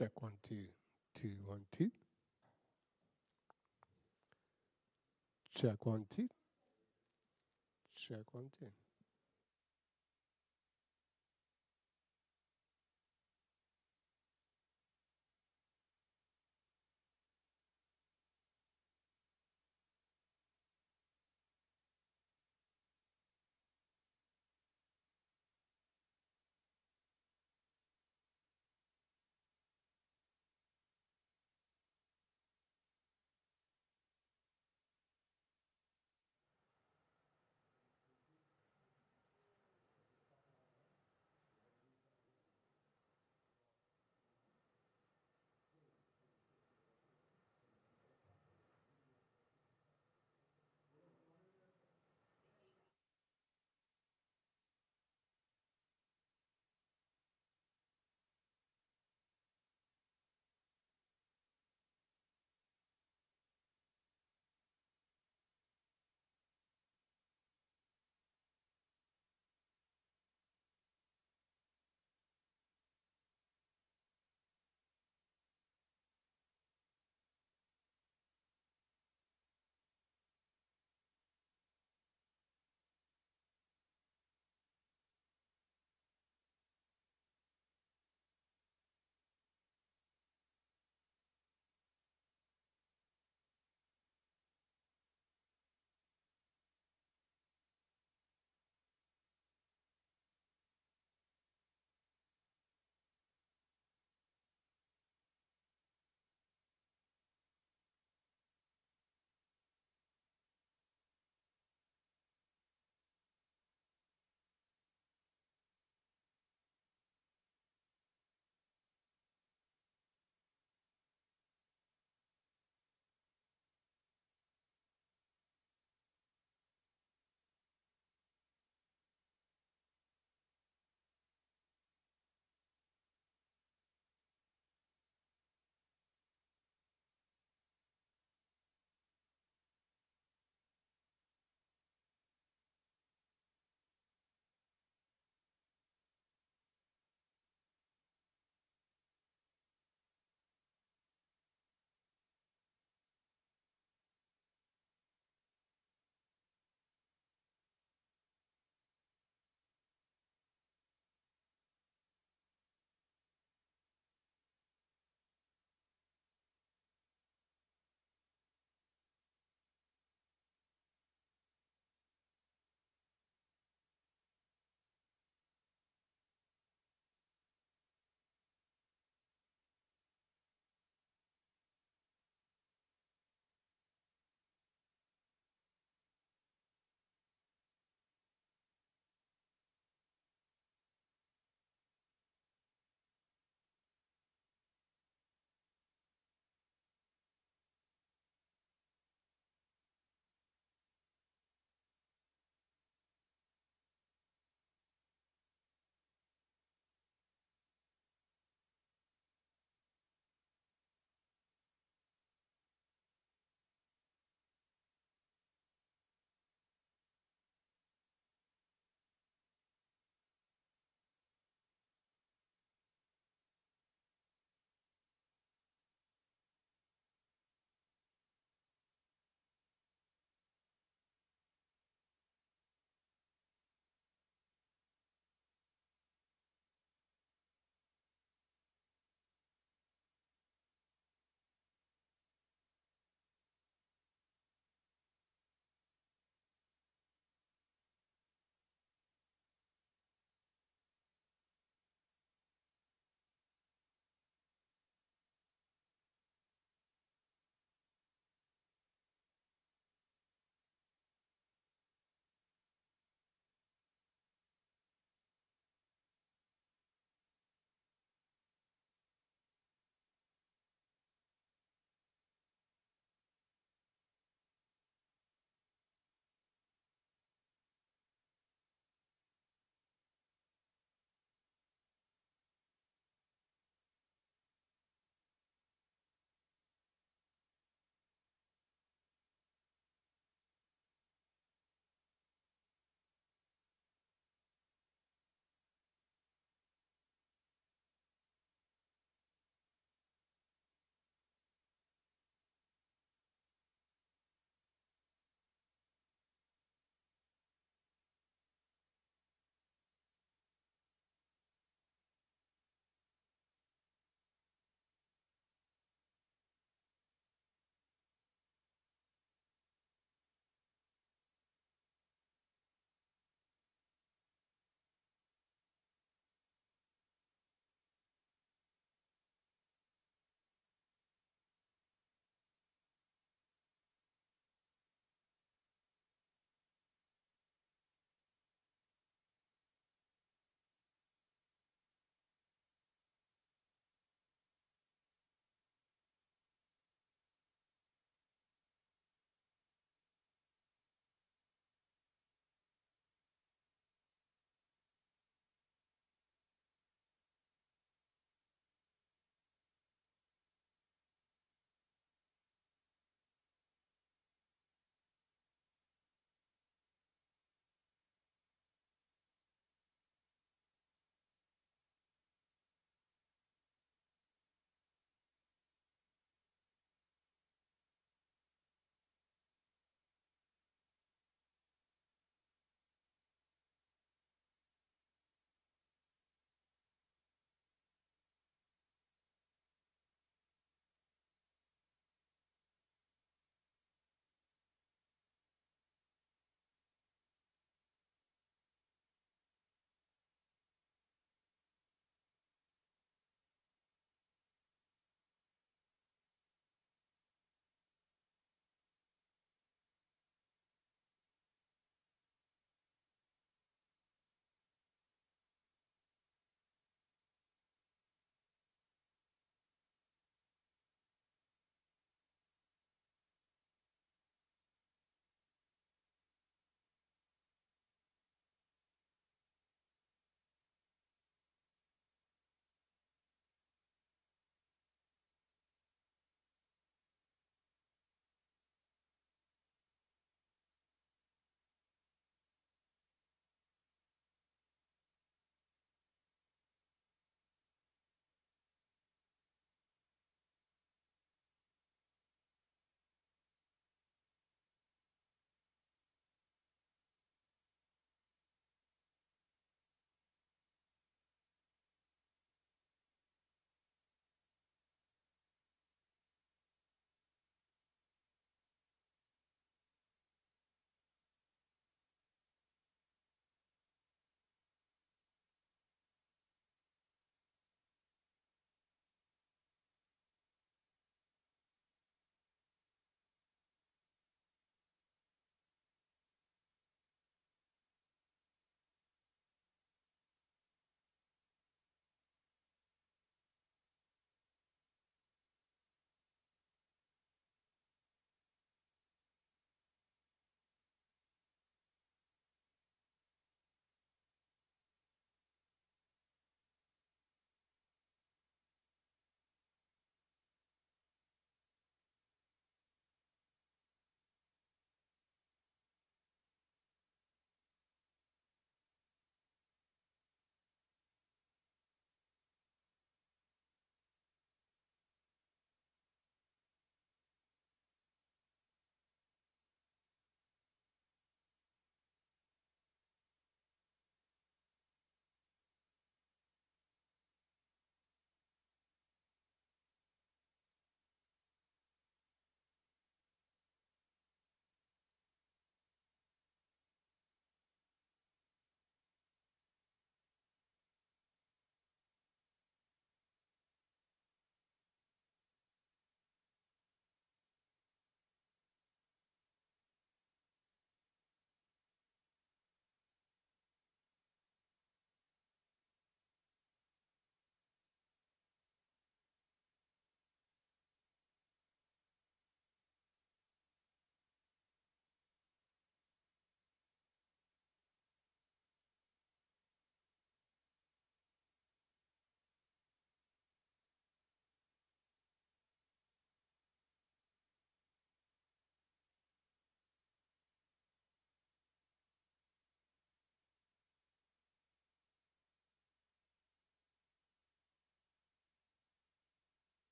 Check 1 2 2 1 2. Check 1 2. Check 1 2.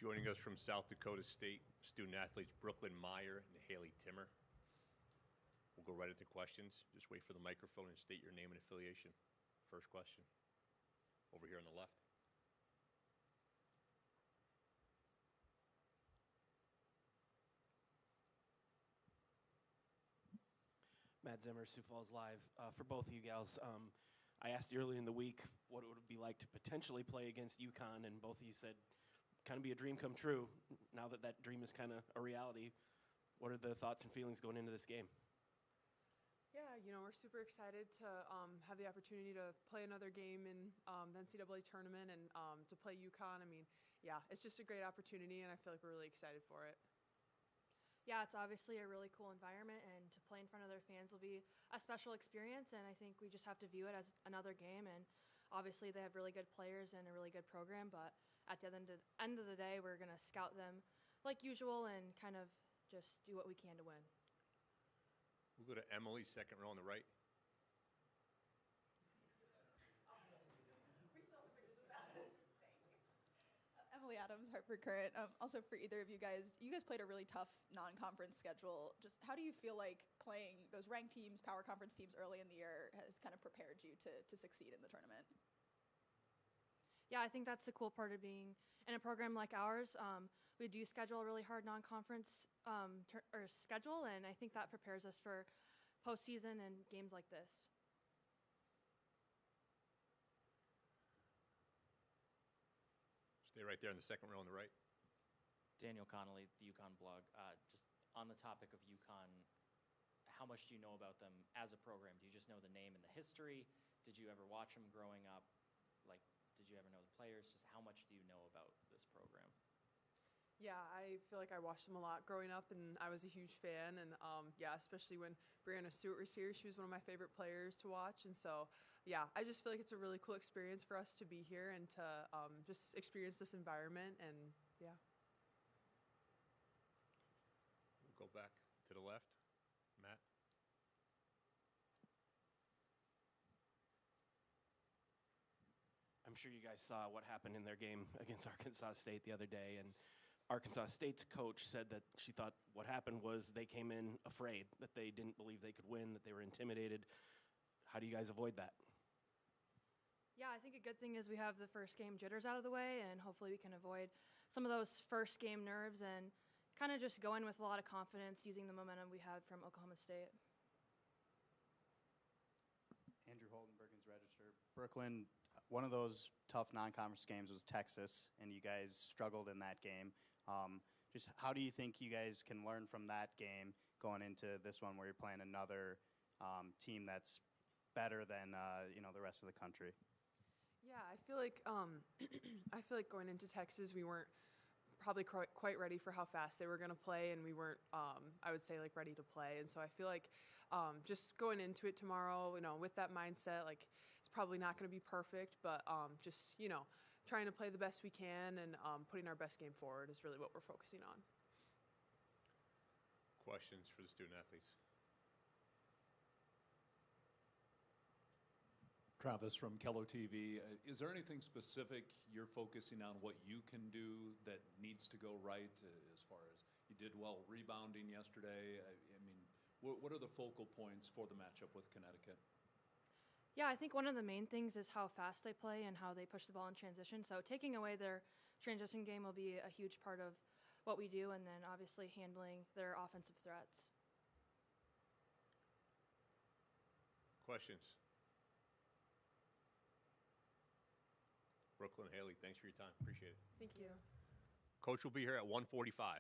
Joining us from South Dakota State, student-athletes Brooklyn Meyer and Haley Timmer. We'll go right into questions. Just wait for the microphone and state your name and affiliation. First question, over here on the left. Matt Zimmer, Sioux Falls Live. For both of you gals, I asked you earlier in the week what it would be like to potentially play against UConn, and both of you said kind of be a dream come true. Now that that dream is kind of a reality, what are the thoughts and feelings going into this game? Yeah, we're super excited to have the opportunity to play another game in the NCAA tournament and to play UConn. I mean, yeah, it's just a great opportunity, and I feel like we're really excited for it. Yeah, it's obviously a really cool environment, and to play in front of their fans will be a special experience, and I think we just have to view it as another game. And obviously they have really good players and a really good program, but at the end of the day, we're going to scout them like usual and kind of just do what we can to win. We'll go to Emily, second row on the right. Emily Adams, Hartford Current. Also for either of you guys played a really tough non-conference schedule. Just how do you feel like playing those ranked teams, power conference teams early in the year has kind of prepared you to succeed in the tournament? Yeah, I think that's the cool part of being in a program like ours. We do schedule a really hard non-conference schedule, and I think that prepares us for postseason and games like this. Stay right there in the second row on the right. Daniel Connolly, the UConn blog. Just on the topic of UConn, how much do you know about them as a program? Do you just know the name and the history? Did you ever watch them growing up? Like, did you ever know the players? Just how much do you know about this program? Yeah, I feel like I watched them a lot growing up, and I was a huge fan. And yeah, especially when Brianna Stewart was here, she was one of my favorite players to watch. And so, yeah, I just feel like it's a really cool experience for us to be here and to just experience this environment. And yeah. We'll go back to the left. Matt. I'm sure you guys saw what happened in their game against Arkansas State the other day, and Arkansas State's coach said that she thought what happened was they came in afraid, that they didn't believe they could win, that they were intimidated. How do you guys avoid that? Yeah, I think a good thing is we have the first game jitters out of the way, and hopefully we can avoid some of those first game nerves and kind of just go in with a lot of confidence using the momentum we had from Oklahoma State. Andrew Holden, Bergen's Register. Brooklyn, one of those tough non-conference games was Texas, and you guys struggled in that game. Just how do you think you guys can learn from that game going into this one where you're playing another team that's better than the rest of the country? Yeah, I feel like going into Texas, we weren't probably quite ready for how fast they were going to play, and we weren't, I would say, like, ready to play. And so I feel like just going into it tomorrow, with that mindset, like, it's probably not going to be perfect, but just, trying to play the best we can and putting our best game forward is really what we're focusing on. Questions for the student athletes? Travis from Keller TV. Is there anything specific you're focusing on what you can do that needs to go right as far as you did well rebounding yesterday? I mean, what are the focal points for the matchup with Connecticut? Yeah, I think one of the main things is how fast they play and how they push the ball in transition. So taking away their transition game will be a huge part of what we do, and then obviously handling their offensive threats. Questions? Brooklyn, Haley, thanks for your time. Appreciate it. Thank you. Coach will be here at 1:45.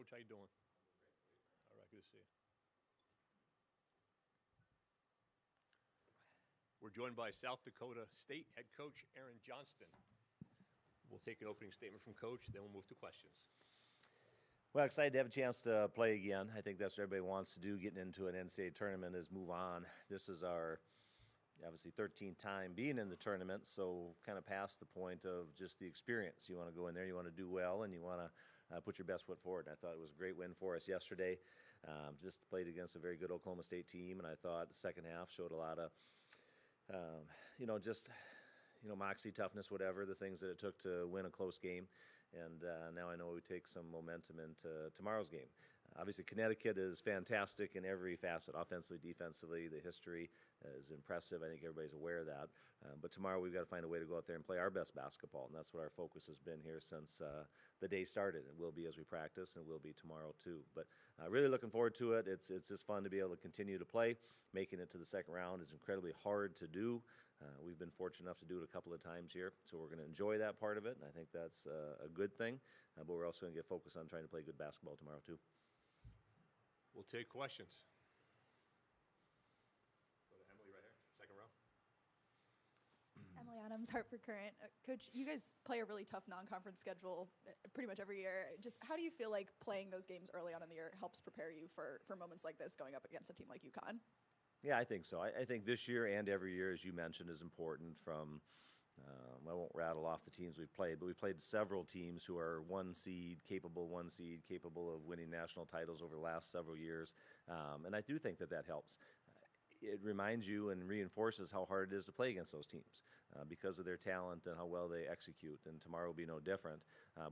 Coach, how you doing? All right, good to see you. We're joined by South Dakota State head coach Aaron Johnston. We'll take an opening statement from Coach, then we'll move to questions. Well, excited to have a chance to play again. I think that's what everybody wants to do, getting into an NCAA tournament, is move on. This is our, obviously, 13th time being in the tournament, so kind of past the point of just the experience. You want to go in there, you want to do well, and you want to put your best foot forward. And I thought it was a great win for us yesterday. Just played against a very good Oklahoma State team, and I thought the second half showed a lot of, moxie, toughness, whatever, the things that it took to win a close game. And now I know we take some momentum into tomorrow's game. Obviously, Connecticut is fantastic in every facet, offensively, defensively. The history is impressive. I think everybody's aware of that. But tomorrow we've got to find a way to go out there and play our best basketball, and that's what our focus has been here since the day started. It will be as we practice, and it will be tomorrow too. But really looking forward to it. It's just fun to be able to continue to play. Making it to the second round is incredibly hard to do. We've been fortunate enough to do it a couple of times here, so we're going to enjoy that part of it, and I think that's a good thing. But we're also going to get focused on trying to play good basketball tomorrow too. We'll take questions. Go to Emily right here, second row. Emily Adams, Hartford Current. Coach, you guys play a really tough non-conference schedule pretty much every year. Just how do you feel like playing those games early on in the year helps prepare you for moments like this going up against a team like UConn? Yeah, I think so. I think this year and every year, as you mentioned, is important. From I won't rattle off the teams we've played, but we've played several teams who are one seed capable of winning national titles over the last several years, and I do think that helps. It reminds you and reinforces how hard it is to play against those teams because of their talent and how well they execute, and tomorrow will be no different.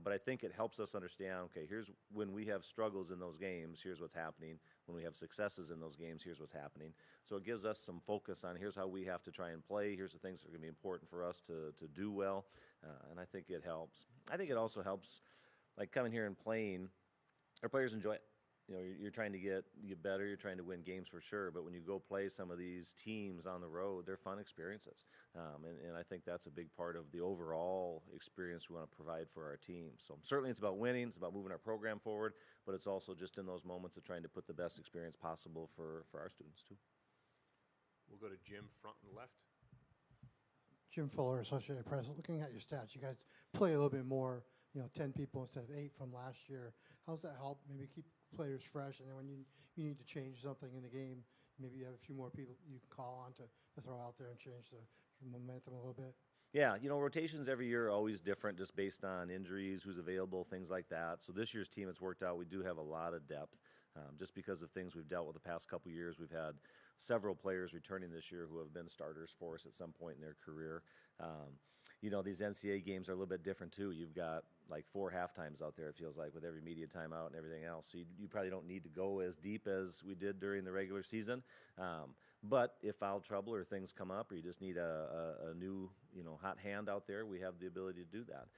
But I think it helps us understand, okay, here's when we have struggles in those games, here's what's happening. When we have successes in those games, here's what's happening. So it gives us some focus on here's how we have to try and play, here's the things that are going to be important for us to do well, and I think it helps. I think it also helps, like coming here and playing, our players enjoy it. You know, you're trying to get better, you're trying to win games for sure, but when you go play some of these teams on the road, they're fun experiences. And I think that's a big part of the overall experience we want to provide for our team. So certainly it's about winning, it's about moving our program forward, but it's also just in those moments of trying to put the best experience possible for our students too. We'll go to Jim, front and left. Jim Fuller, Associated Press. Looking at your stats, you guys play a little bit more, 10 people instead of 8 from last year. How's that help maybe keep players fresh? And then when you need to change something in the game, maybe you have a few more people you can call on to throw out there and change the momentum a little bit? Yeah, rotations every year are always different just based on injuries, who's available, things like that. So this year's team, it's worked out. We do have a lot of depth just because of things we've dealt with the past couple years. We've had several players returning this year who have been starters for us at some point in their career. These NCAA games are a little bit different too. You've got like 4 halftimes out there, it feels like, with every media timeout and everything else. So you probably don't need to go as deep as we did during the regular season. But if foul trouble or things come up, or you just need a new, hot hand out there, we have the ability to do that.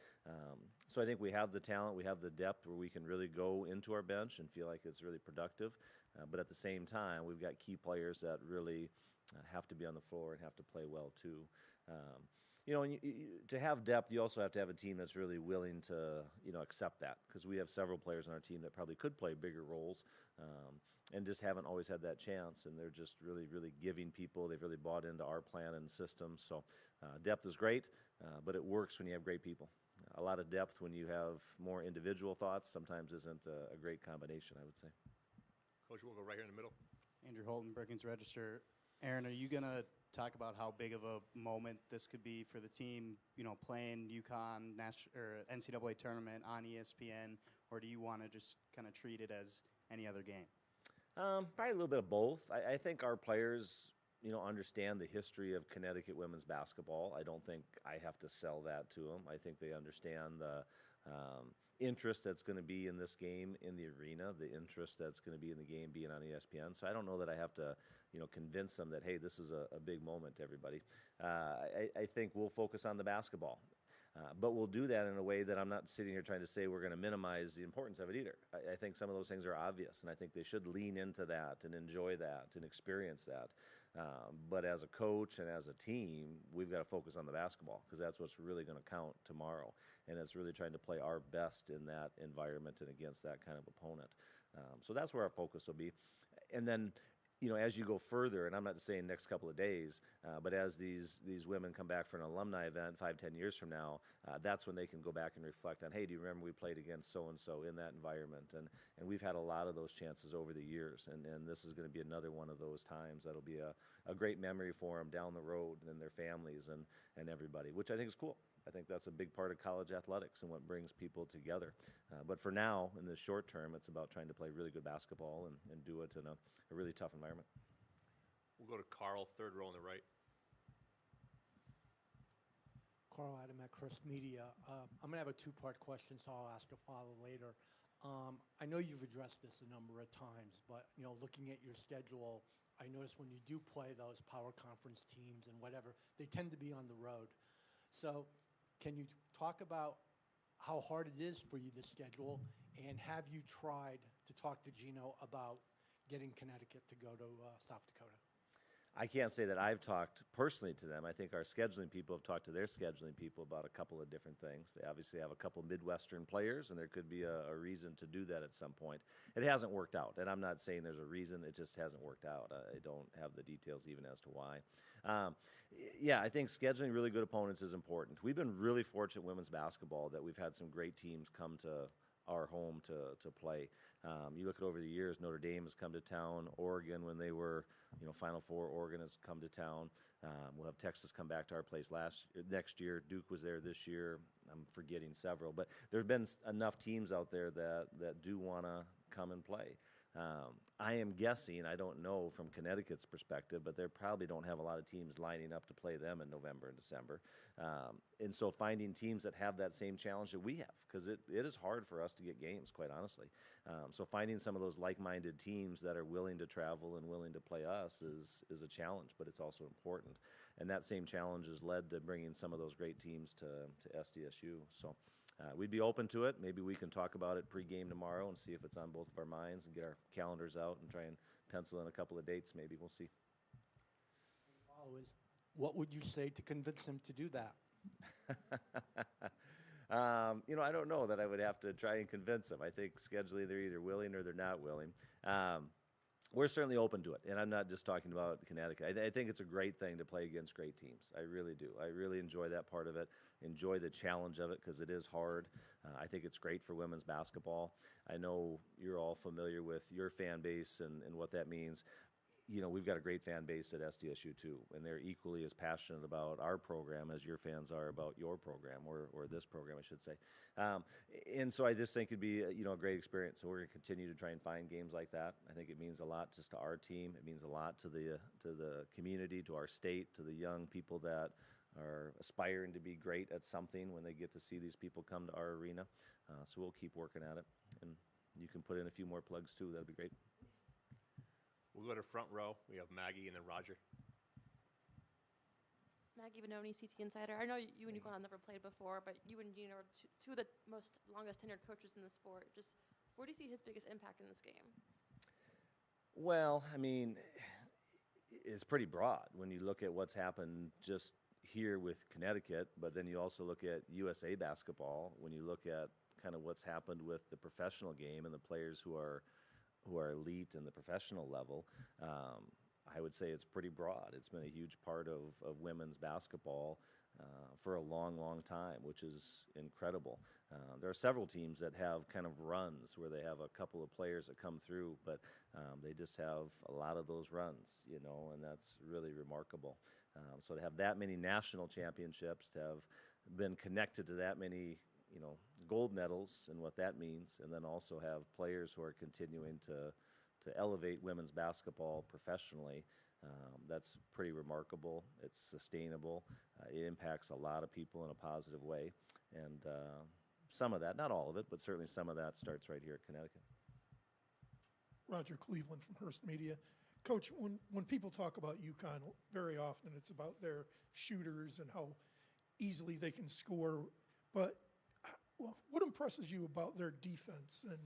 So I think we have the talent, we have the depth where we can really go into our bench and feel like it's really productive. But at the same time, we've got key players that really have to be on the floor and have to play well too. To have depth, you also have to have a team that's really willing to, accept that, because we have several players on our team that probably could play bigger roles and just haven't always had that chance, and they're just really, really giving people. They've really bought into our plan and system. So depth is great, but it works when you have great people. A lot of depth when you have more individual thoughts sometimes isn't a great combination, I would say. Coach, we'll go right here in the middle. Andrew Holden, Brookings Register. Aaron, are you going to talk about how big of a moment this could be for the team, playing UConn or NCAA tournament on ESPN, or do you want to just kind of treat it as any other game? Probably a little bit of both. I think our players, understand the history of Connecticut women's basketball. I don't think I have to sell that to them. I think they understand the interest that's going to be in this game in the arena, the interest that's going to be in the game being on ESPN. So I don't know that I have to, convince them that, hey, this is a big moment to everybody. I think we'll focus on the basketball. But we'll do that in a way that I'm not sitting here trying to say we're going to minimize the importance of it either. I think some of those things are obvious, and I think they should lean into that and enjoy that and experience that. But as a coach and as a team, we've got to focus on the basketball because that's what's really going to count tomorrow. And it's really trying to play our best in that environment and against that kind of opponent. So that's where our focus will be. And then, as you go further, and I'm not saying next couple of days, but as these women come back for an alumni event 5-10 years from now, that's when they can go back and reflect on, hey, do you remember we played against so-and-so in that environment? And we've had a lot of those chances over the years, and this is going to be another one of those times that'll be a great memory for them down the road and their families and everybody, which I think is cool. I think that's a big part of college athletics and what brings people together. But for now, in the short term, it's about trying to play really good basketball and do it in a really tough environment. We'll go to Carl, third row on the right. Carl Adam at Crest Media. I'm going to have a two-part question, so I'll ask a follow later. I know you've addressed this a number of times, but looking at your schedule, I notice when you do play those power conference teams and whatever, they tend to be on the road. So can you talk about how hard it is for you to schedule, and have you tried to talk to Gino about getting Connecticut to go to South Dakota? I can't say that I've talked personally to them. I think our scheduling people have talked to their scheduling people about a couple of different things. They obviously have a couple Midwestern players, and there could be a reason to do that at some point. It hasn't worked out, and I'm not saying there's a reason. It just hasn't worked out. I don't have the details even as to why. Yeah, I think scheduling really good opponents is important. We've been really fortunate in women's basketball that we've had some great teams come to our home to play. You look at over the years, Notre Dame has come to town. Oregon, when they were Final Four, Oregon has come to town. We'll have Texas come back to our place next year. Duke was there this year. I'm forgetting several, but there have been enough teams out there that do want to come and play. I am guessing, I don't know from Connecticut's perspective, but they probably don't have a lot of teams lining up to play them in November and December. And so finding teams that have that same challenge that we have, because it is hard for us to get games, quite honestly. So finding some of those like-minded teams that are willing to travel and willing to play us is a challenge, but it's also important. And that same challenge has led to bringing some of those great teams to SDSU. So we'd be open to it. Maybe we can talk about it pregame tomorrow and see if it's on both of our minds and get our calendars out and try and pencil in a couple of dates maybe. We'll see. What would you say to convince them to do that? I don't know that I would have to try and convince them. I think scheduling, they're either willing or they're not willing. We're certainly open to it, and I'm not just talking about Connecticut. I think it's a great thing to play against great teams. I really do. I really enjoy that part of it, enjoy the challenge of it because it is hard. I think it's great for women's basketball. I know you're all familiar with your fan base and what that means. We've got a great fan base at SDSU too, and they're equally as passionate about our program as your fans are about your program, or this program, I should say. And so I just think it'd be a great experience. So we're going to continue to try and find games like that. I think it means a lot just to our team. It means a lot to the community, to our state, to the young people that are aspiring to be great at something when they get to see these people come to our arena. So we'll keep working at it, and you can put in a few more plugs too. That'd be great. We'll go to front row. We have Maggie and then Roger. Maggie Vanoni, CT Insider. I know you and UConn have never played before, but you and Gino are two of the longest tenured coaches in the sport. Just where do you see his biggest impact in this game? Well, I mean, it's pretty broad when you look at what's happened just here with Connecticut, but then you also look at USA basketball, when you look at kind of what's happened with the professional game and the players who are elite in the professional level. I would say it's pretty broad. It's been a huge part of women's basketball for a long, long time, which is incredible. There are several teams that have kind of runs where they have a couple of players that come through, but they just have a lot of those runs, and that's really remarkable. So to have that many national championships, to have been connected to that many gold medals and what that means, and then also have players who are continuing to elevate women's basketball professionally. That's pretty remarkable. It's sustainable. It impacts a lot of people in a positive way, and some of that, not all of it, but certainly some of that starts right here at Connecticut. Roger Cleveland from Hearst Media. Coach, when people talk about UConn, very often it's about their shooters and how easily they can score, but what impresses you about their defense, and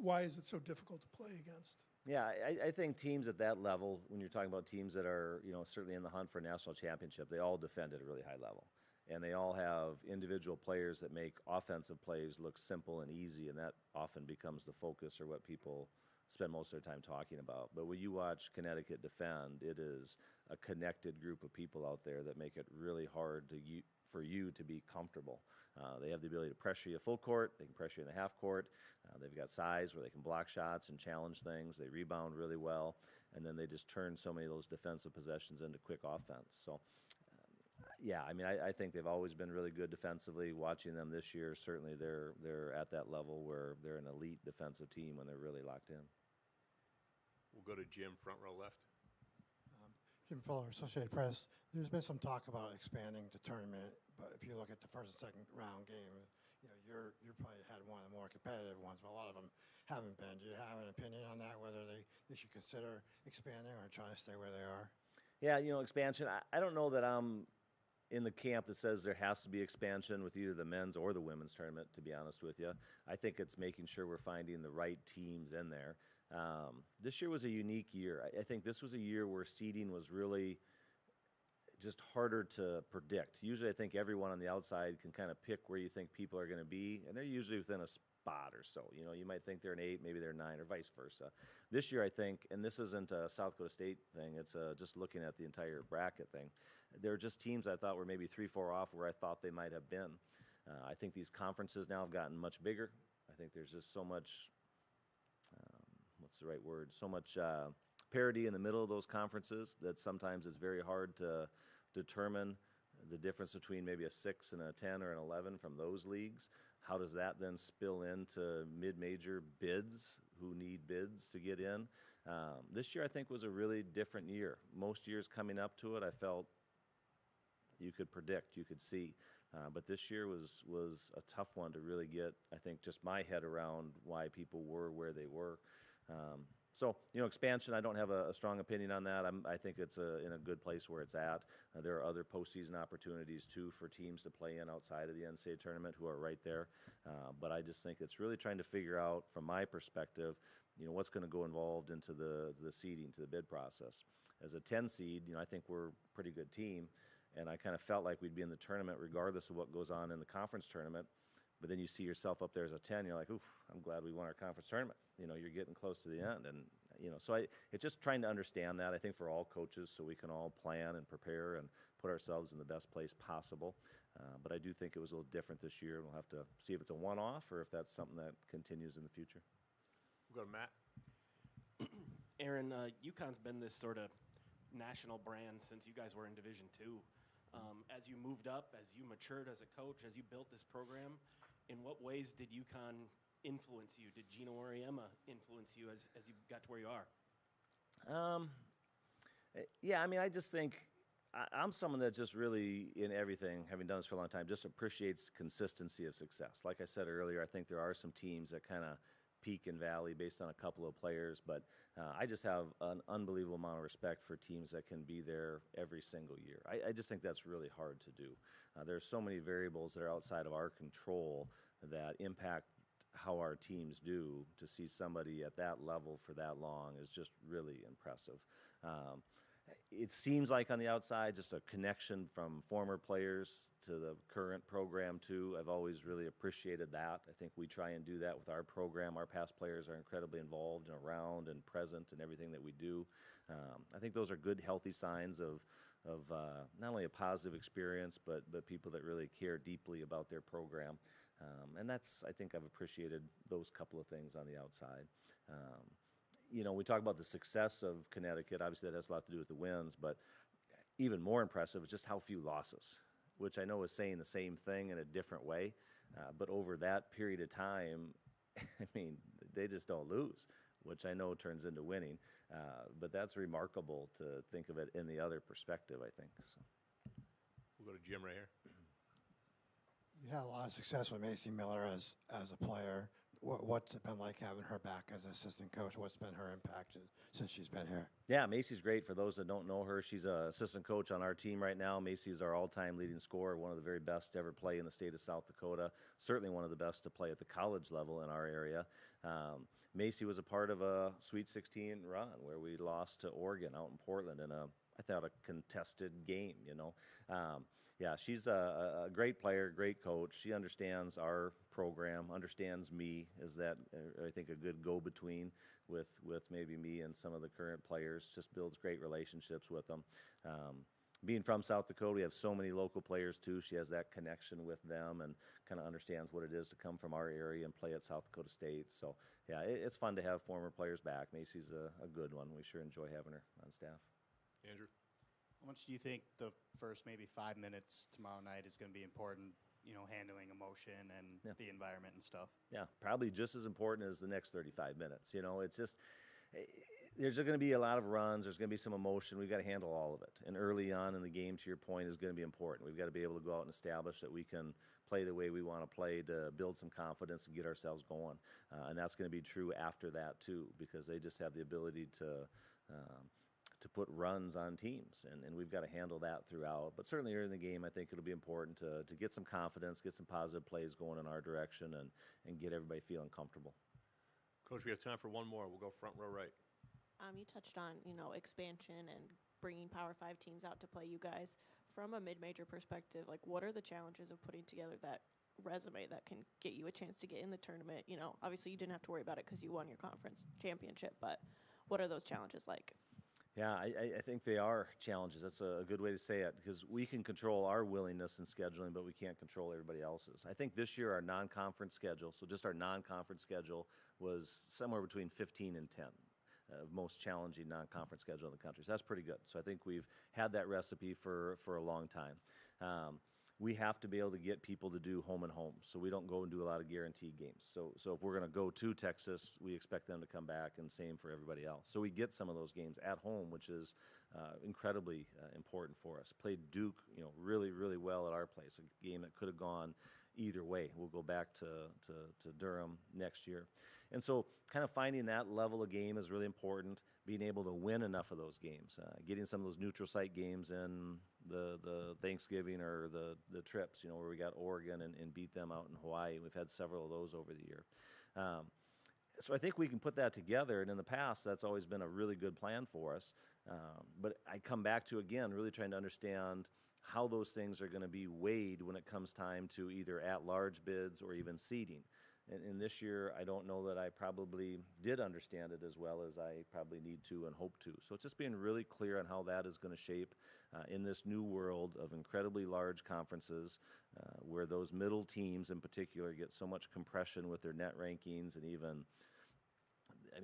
why is it so difficult to play against? Yeah, I think teams at that level, when you're talking about teams that are, certainly in the hunt for a national championship, they all defend at a really high level. And they all have individual players that make offensive plays look simple and easy, and that often becomes the focus or what people spend most of their time talking about. But when you watch Connecticut defend, it is a connected group of people out there that make it really hard for you to be comfortable. They have the ability to pressure you full court. They can pressure you in the half court. They've got size where they can block shots and challenge things. They rebound really well. And then they just turn so many of those defensive possessions into quick offense. So, yeah, I mean, I think they've always been really good defensively. Watching them this year, certainly they're at that level where they're an elite defensive team when they're really locked in. We'll go to Jim, front row left. Jim Fuller, Associated Press. There's been some talk about expanding the tournament, but if you look at the first and second round game, you're probably had one of the more competitive ones, but a lot of them haven't been. Do you have an opinion on that, whether they should consider expanding or trying to stay where they are? Yeah, expansion. I don't know that I'm in the camp that says there has to be expansion with either the men's or the women's tournament, to be honest with you. I think it's making sure we're finding the right teams in there. This year was a unique year. I think this was a year where seeding was really just harder to predict. Usually I think everyone on the outside can kind of pick where you think people are going to be, and they're usually within a spot or so. You might think they're an 8, maybe they're 9, or vice versa. This year I think, and this isn't a South Dakota State thing, it's just looking at the entire bracket thing. There are just teams I thought were maybe 3, 4 off where I thought they might have been. I think these conferences now have gotten much bigger. I think there's just so much what's the right word? So much parity in the middle of those conferences that sometimes it's very hard to determine the difference between maybe a 6 and a 10 or an 11 from those leagues. How does that then spill into mid-major bids who need bids to get in? This year I think was a really different year. Most years coming up to it I felt you could predict, you could see. But this year was a tough one to really get, I think, just my head around why people were where they were. So, expansion, I don't have a strong opinion on that. I think it's in a good place where it's at. There are other postseason opportunities, too, for teams to play in outside of the NCAA tournament who are right there. But I just think it's really trying to figure out, from my perspective, what's going to go involved into the seeding, to the bid process. As a 10 seed, I think we're a pretty good team, and I kind of felt like we'd be in the tournament regardless of what goes on in the conference tournament. But then you see yourself up there as a 10, you're like, oof, I'm glad we won our conference tournament. You're getting close to the end. And, so it's just trying to understand that, I think, for all coaches, so we can all plan and prepare and put ourselves in the best place possible. But I do think it was a little different this year, and we'll have to see if it's a one-off or if that's something that continues in the future. We'll go to Matt. Aaron, UConn's been this sort of national brand since you guys were in Division II. As you moved up, as you matured as a coach, as you built this program, in what ways did UConn influence you? Did Gino Auriemma influence you as you got to where you are? Yeah, I mean, I just think I'm someone that just really, in everything, having done this for a long time, just appreciates consistency of success. Like I said earlier, I think there are some teams that kind of peak and valley based on a couple of players, but I just have an unbelievable amount of respect for teams that can be there every single year. I just think that's really hard to do. There's so many variables that are outside of our control that impact how our teams do. To see somebody at that level for that long is just really impressive. It seems like on the outside, just a connection from former players to the current program too. I've always really appreciated that. I think we try and do that with our program. Our past players are incredibly involved and around and present in everything that we do. I think those are good, healthy signs of not only a positive experience, but people that really care deeply about their program. And that's, I think I've appreciated those couple of things on the outside. We talk about the success of Connecticut. Obviously, that has a lot to do with the wins, but even more impressive is just how few losses, which I know is saying the same thing in a different way. But over that period of time, I mean, they just don't lose, which I know turns into winning. But that's remarkable to think of it in the other perspective, I think. So. We'll go to Jim right here. You had a lot of success with Macy Miller as a player. What's it been like having her back as an assistant coach? What's been her impact since she's been here? Yeah, Macy's great. For those that don't know her, she's an assistant coach on our team right now. Macy's our all-time leading scorer, one of the very best to ever play in the state of South Dakota, certainly one of the best to play at the college level in our area. Macy was a part of a Sweet 16 run where we lost to Oregon out in Portland in I thought, a contested game, you know. Yeah, she's a great player, great coach. She understands our program, understands me. Is that, I think, a good go-between with maybe me and some of the current players. Just builds great relationships with them. Being from South Dakota, we have so many local players too. She has that connection with them and kind of understands what it is to come from our area and play at South Dakota State. So, yeah, it's fun to have former players back. Macy's a good one. We sure enjoy having her on staff. Andrew? How much do you think the first maybe 5 minutes tomorrow night is going to be important, you know, handling emotion and the environment and stuff? Yeah, probably just as important as the next 35 minutes. You know, it's just, there's going to be a lot of runs. There's going to be some emotion. We've got to handle all of it. And early on in the game, to your point, is going to be important. We've got to be able to go out and establish that we can play the way we want to play to build some confidence and get ourselves going. And that's going to be true after that, too, because they just have the ability to put runs on teams, and we've got to handle that throughout. But certainly early in the game, I think it'll be important to get some confidence, get some positive plays going in our direction, and get everybody feeling comfortable. Coach, we have time for one more. We'll go front row right. You touched on, expansion and bringing Power 5 teams out to play you guys. From a mid-major perspective, like, what are the challenges of putting together that resume that can get you a chance to get in the tournament? Obviously you didn't have to worry about it because you won your conference championship, but what are those challenges like? Yeah, I think they are challenges. That's a good way to say it, because we can control our willingness and scheduling, but we can't control everybody else's. I think this year our non-conference schedule, so just our non-conference schedule, was somewhere between 15 and 10. Most challenging non-conference schedule in the country. So that's pretty good. So I think we've had that recipe for a long time. We have to be able to get people to do home and home, so we don't go and do a lot of guaranteed games. So if we're going to go to Texas, we expect them to come back, and same for everybody else. So we get some of those games at home, which is incredibly important for us. Played Duke, really, really well at our place, a game that could have gone either way. We'll go back to Durham next year. And so kind of finding that level of game is really important, being able to win enough of those games, getting some of those neutral site games in the Thanksgiving or the trips, where we got Oregon and beat them out in Hawaii. We've had several of those over the year. So I think we can put that together, and in the past, that's always been a really good plan for us. But I come back to, again, really trying to understand how those things are going to be weighed when it comes time to either at-large bids or even seeding. And this year, I don't know that I probably did understand it as well as I probably need to and hope to. So it's just being really clear on how that is going to shape in this new world of incredibly large conferences, where those middle teams in particular get so much compression with their net rankings, and even,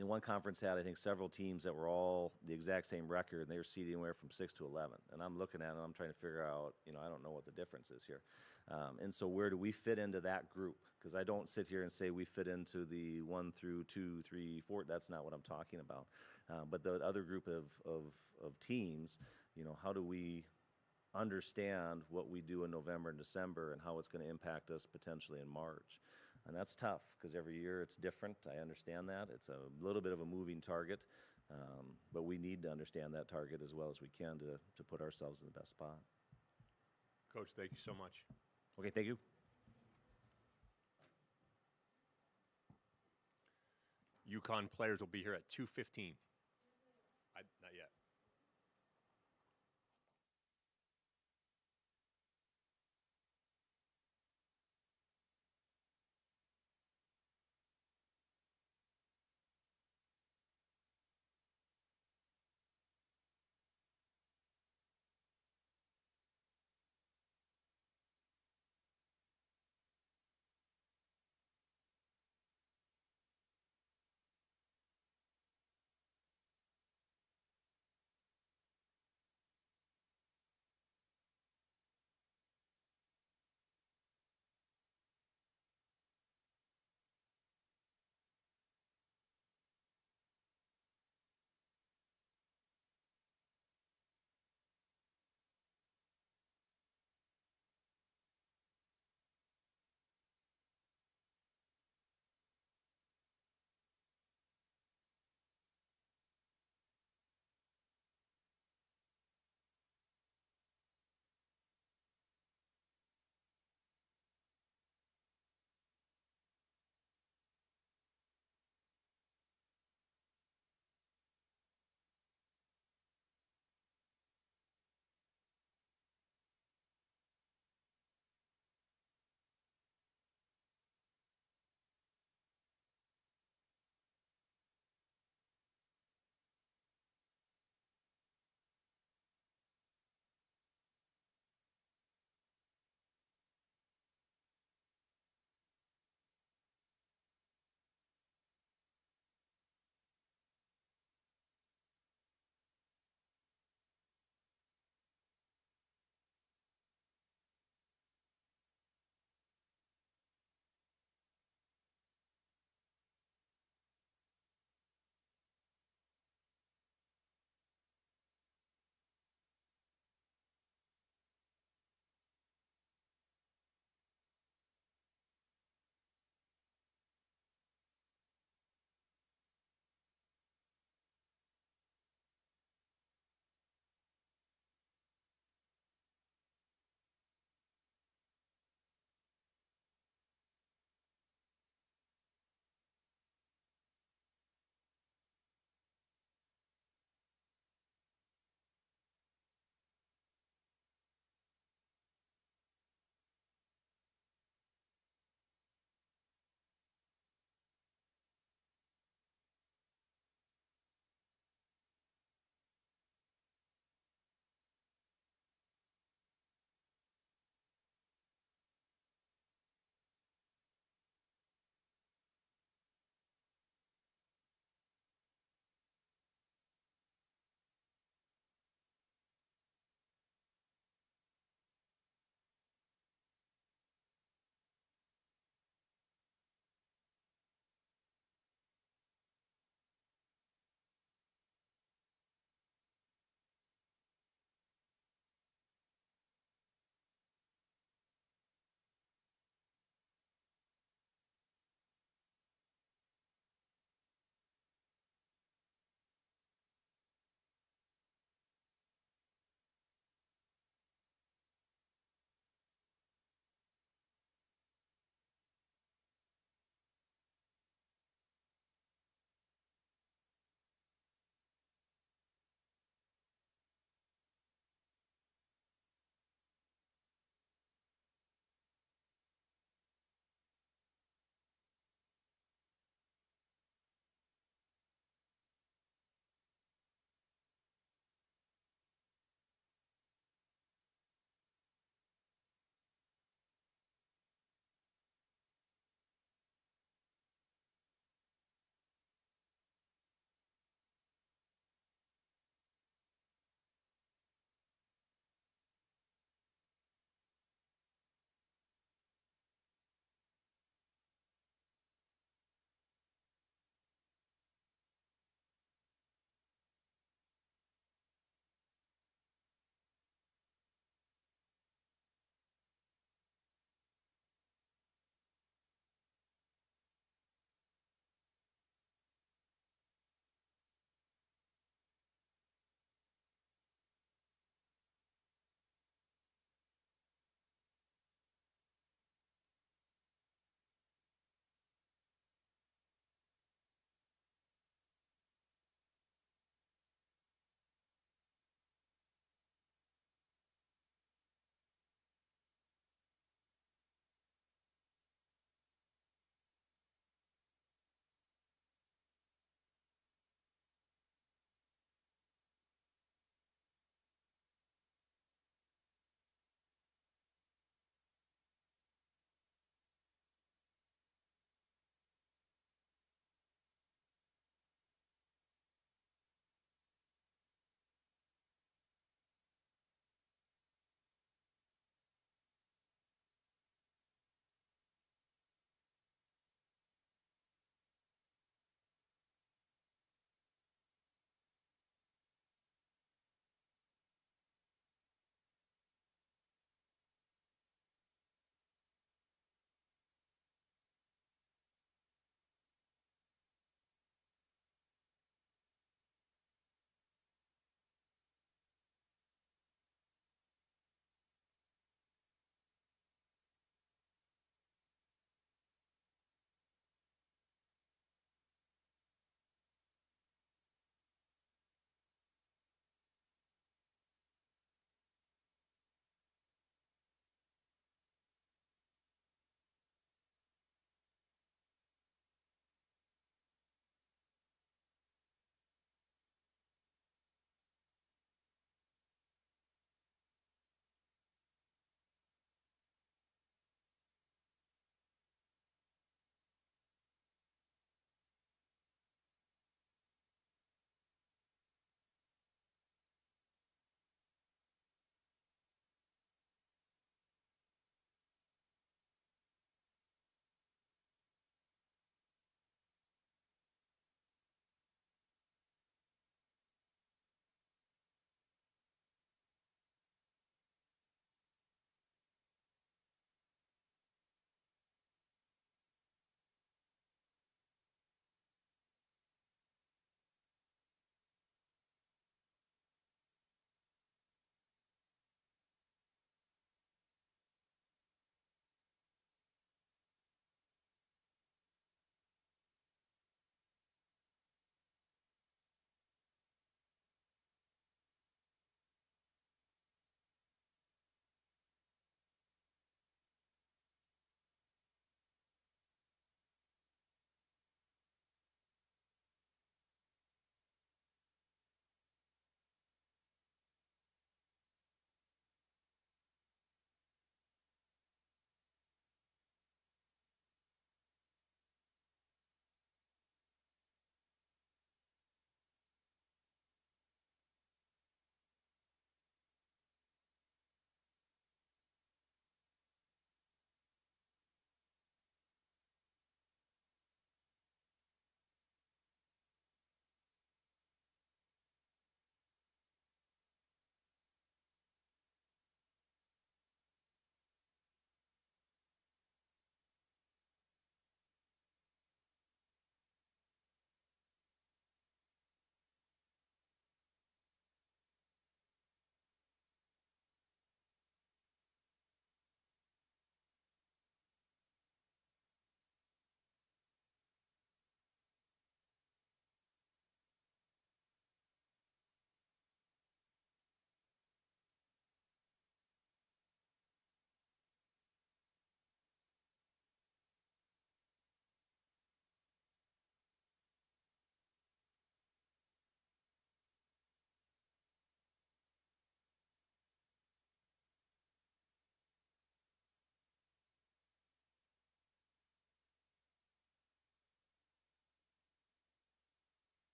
one conference had, I think, several teams that were all the exact same record, and they were seeding anywhere from 6 to 11. And I'm looking at it, and I'm trying to figure out, I don't know what the difference is here. And so where do we fit into that group? Because I don't sit here and say we fit into the 1 through 2, 3, 4. That's not what I'm talking about. But the other group of teams, how do we understand what we do in November and December and how it's going to impact us potentially in March? And that's tough, because every year it's different. I understand that. It's a little bit of a moving target, but we need to understand that target as well as we can to put ourselves in the best spot. Coach, thank you so much. Okay, thank you. UConn players will be here at 2:15. Not yet.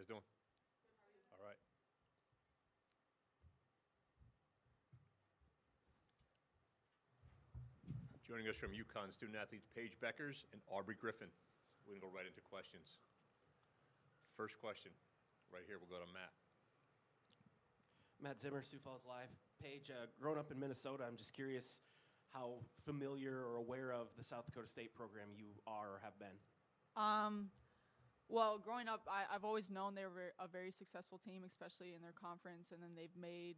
guys doing? All right. Joining us from UConn student athletes Paige Beckers and Aubrey Griffin. We're going to go right into questions. First question, right here, we'll go to Matt. Matt Zimmer, Sioux Falls Live. Paige, growing up in Minnesota, I'm just curious how familiar or aware of the South Dakota State program you are or have been. Well, growing up, I've always known they were a very successful team, especially in their conference, and then they've made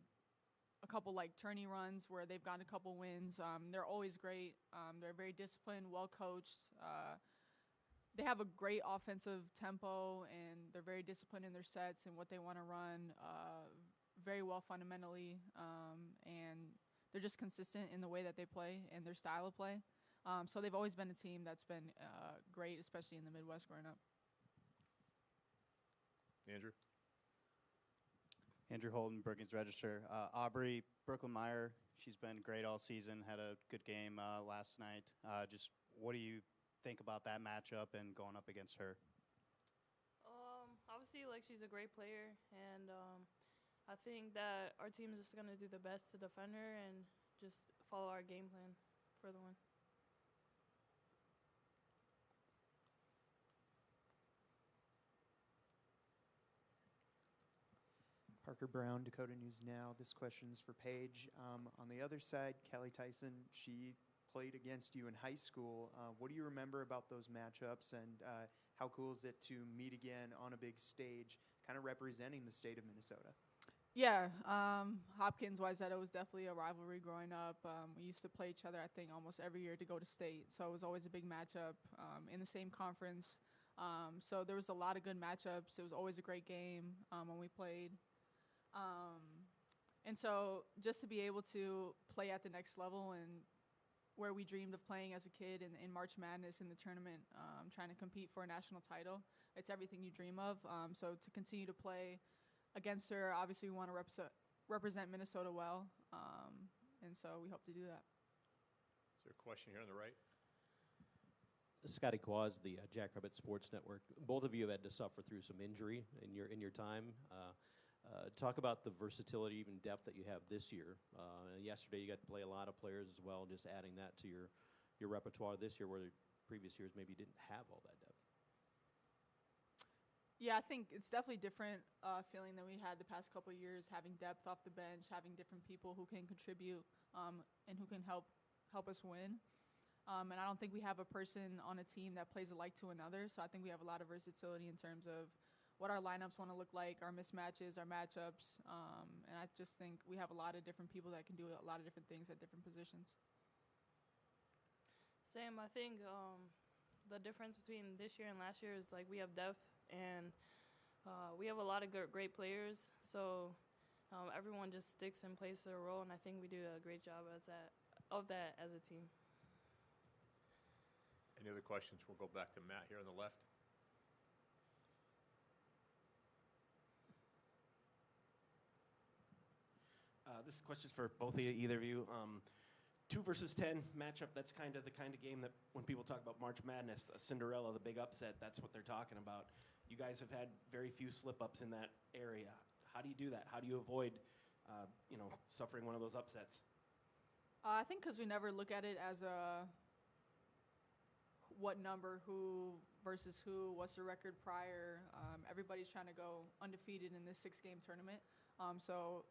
a couple like tourney runs where they've gotten a couple wins. They're always great. They're very disciplined, well coached. They have a great offensive tempo, and they're very disciplined in their sets and what they want to run. Very well fundamentally, and they're just consistent in the way that they play and their style of play. So they've always been a team that's been great, especially in the Midwest growing up. Andrew Holden, Bergen's Register. Aubrey, Brooklyn Meyer, she's been great all season, had a good game last night. Just what do you think about that matchup and going up against her? Obviously, like, she's a great player, and I think that our team is just going to do the best to defend her and just follow our game plan for the win. Parker Brown, Dakota News Now. This question's for Paige. On the other side, Callie Tyson, she played against you in high school. What do you remember about those matchups, and how cool is it to meet again on a big stage, kind of representing the state of Minnesota? Yeah, Hopkins-Wayzata was definitely a rivalry growing up. We used to play each other, I think, almost every year to go to state, so it was always a big matchup in the same conference. So there was a lot of good matchups. It was always a great game when we played. And so just to be able to play at the next level and where we dreamed of playing as a kid in March Madness in the tournament, trying to compete for a national title, it's everything you dream of. So to continue to play against her, obviously we want to represent Minnesota well, and so we hope to do that. Is there a question here on the right? Scotty Quaz, the Jackrabbit Sports Network. Both of you have had to suffer through some injury in your time. Talk about the versatility, even depth that you have this year. Yesterday you got to play a lot of players as well, just adding that to your repertoire this year, where previous years maybe didn't have all that depth. Yeah, I think it's definitely different feeling than we had the past couple of years, having depth off the bench, having different people who can contribute and who can help us win. And I don't think we have a person on a team that plays alike to another, so I think we have a lot of versatility in terms of what our lineups want to look like, our mismatches, our matchups, and I just think we have a lot of different people that can do a lot of different things at different positions. Same, I think the difference between this year and last year is, like, we have depth, and we have a lot of great players, so everyone just sticks and plays their role, and I think we do a great job of that as a team. Any other questions? We'll go back to Matt here on the left. This question is for both of you, either of you. 2 versus 10 matchup, that's kind of the kind of game that when people talk about March Madness, Cinderella, the big upset, that's what they're talking about. You guys have had very few slip-ups in that area. How do you do that? How do you avoid, suffering one of those upsets? I think because we never look at it as a what number, who versus who, what's the record prior. Everybody's trying to go undefeated in this 6-game tournament. So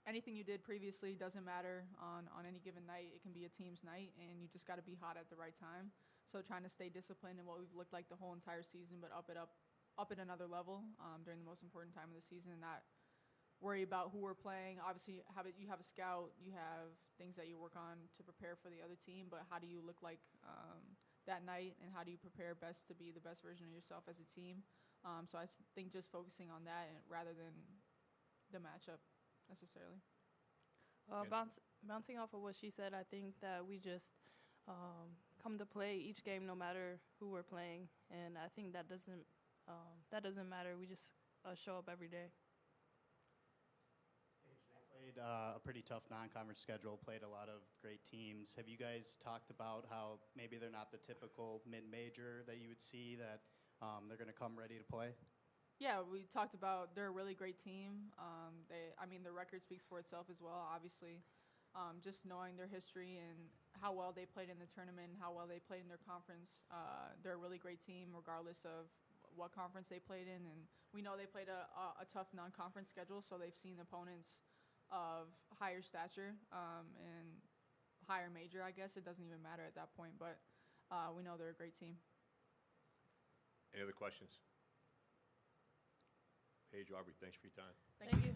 anything you did previously doesn't matter on any given night. It can be a team's night, and you just got to be hot at the right time. So trying to stay disciplined in what we've looked like the whole entire season, but up at another level during the most important time of the season, and not worry about who we're playing. Obviously, you have a scout, you have things that you work on to prepare for the other team, but how do you look like that night, and how do you prepare best to be the best version of yourself as a team? So I think just focusing on that rather than the matchup necessarily. Bouncing off of what she said, I think that we just come to play each game no matter who we're playing, and I think that doesn't matter. We just show up every day. They played a pretty tough non-conference schedule, played a lot of great teams. Have you guys talked about how maybe they're not the typical mid-major that you would see, that they're going to come ready to play? Yeah, we talked about they're a really great team. Their record speaks for itself as well. Obviously, just knowing their history and how well they played in the tournament, and how well they played in their conference, they're a really great team, regardless of what conference they played in. And we know they played a tough non-conference schedule, so they've seen opponents of higher stature and higher major. I guess it doesn't even matter at that point, but we know they're a great team. Any other questions? Paige, Aubrey, thanks for your time. Thank you.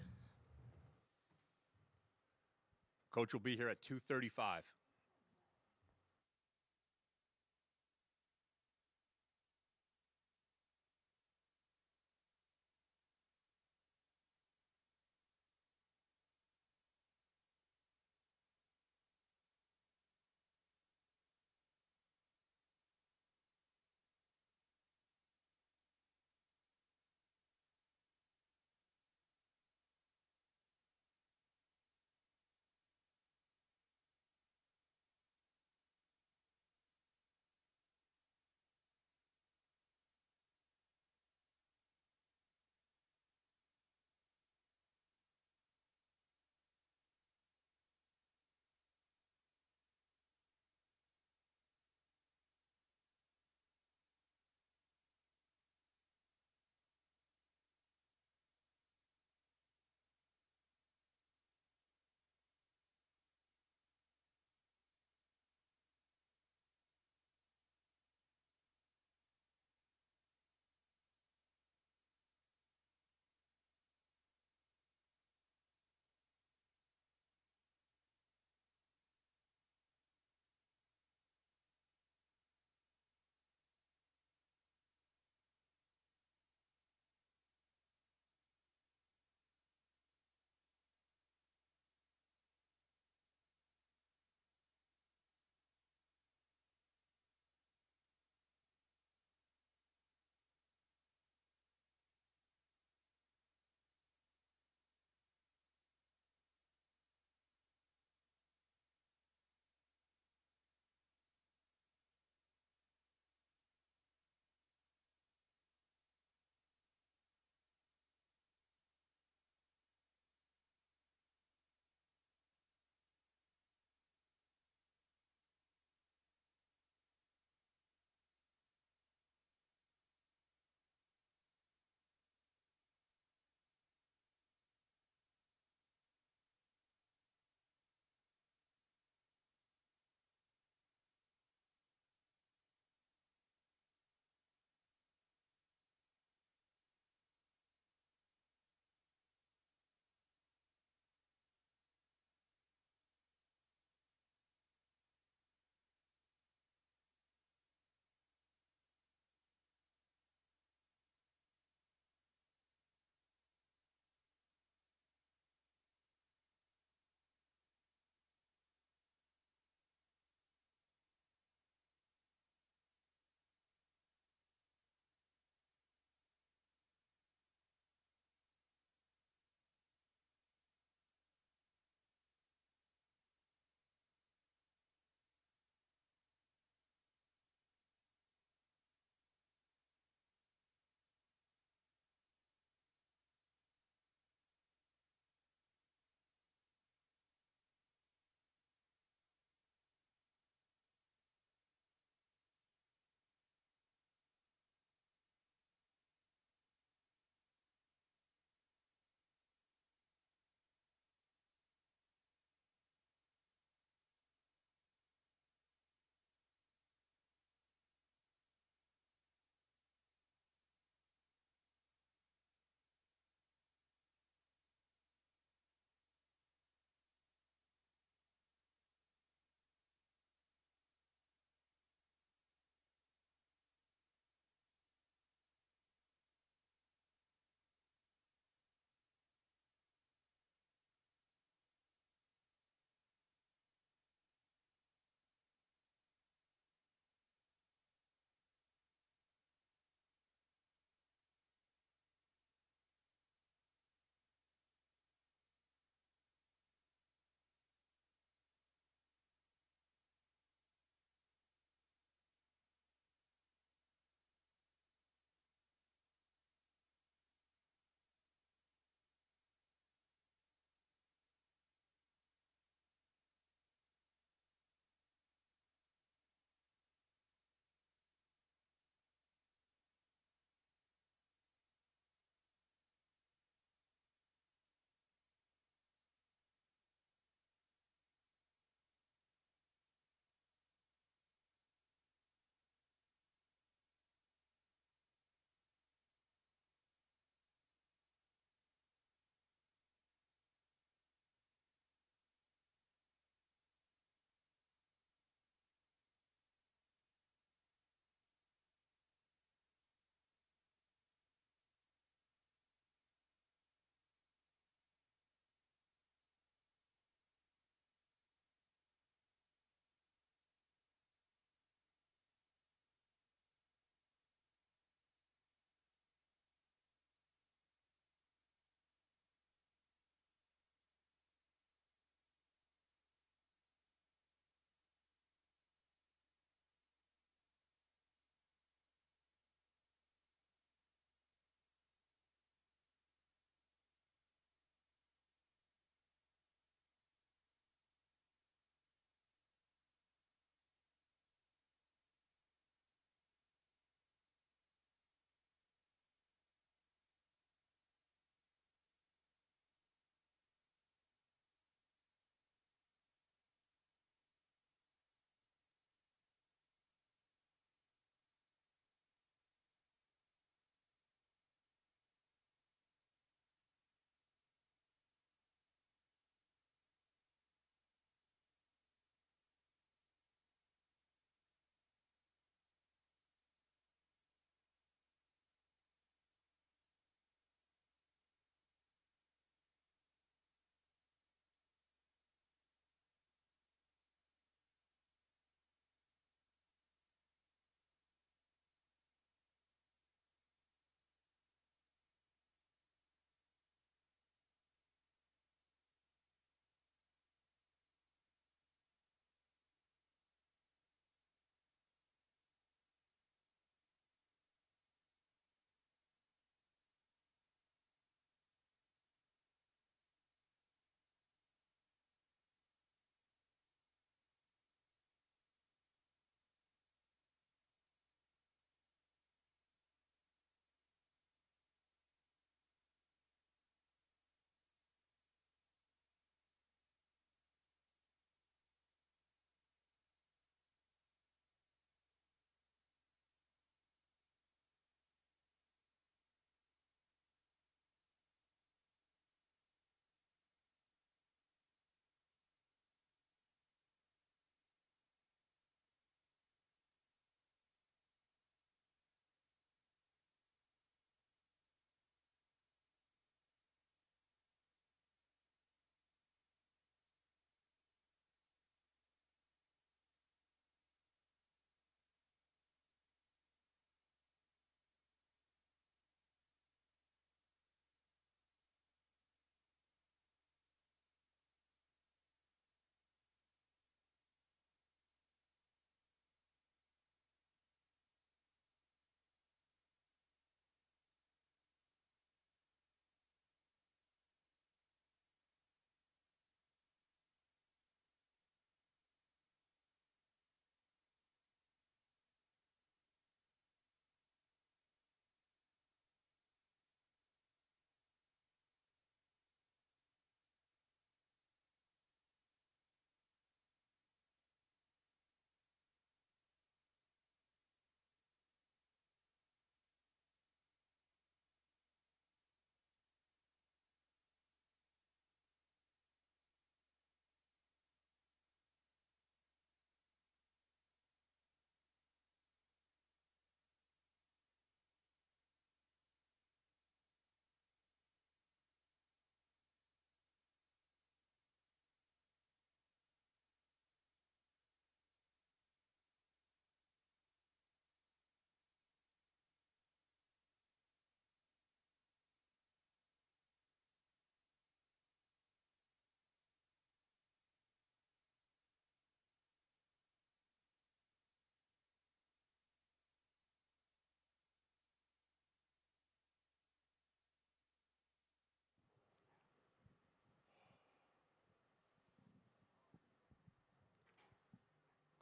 Coach will be here at 2:35.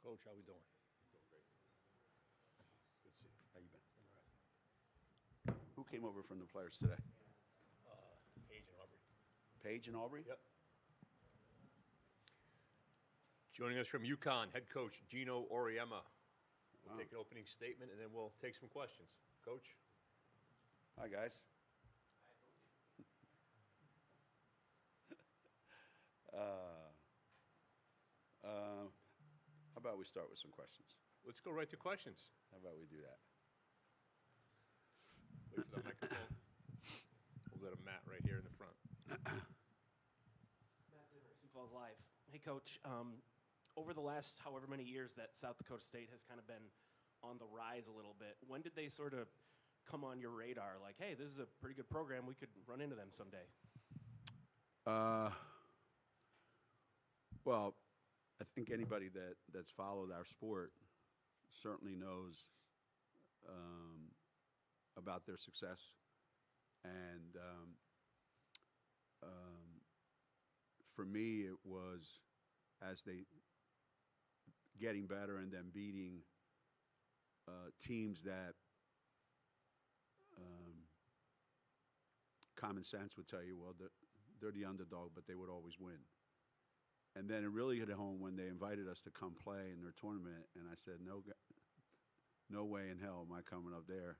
Coach, how we doing? Good to see you. How you been? Who came over from the players today? Paige and Aubrey. Paige and Aubrey? Yep. Joining us from UConn, head coach Gino Auriemma. We'll Wow. take an opening statement, and then we'll take some questions. Coach? Hi, guys. How about we start with some questions? Let's go right to questions. How about we do that? Wait for the microphone. We'll go to Matt right here in the front. Matt Zimmer, Sioux Falls Live. Hey, Coach. Over the last however many years that South Dakota State has kind of been on the rise a little bit, when did they sort of come on your radar? Like, hey, this is a pretty good program. We could run into them someday. Well, I think anybody that's followed our sport certainly knows about their success. And for me, it was as they getting better and then beating teams that common sense would tell you, well, they're the underdog, but they would always win. And then it really hit home when they invited us to come play in their tournament, and I said, no way in hell am I coming up there.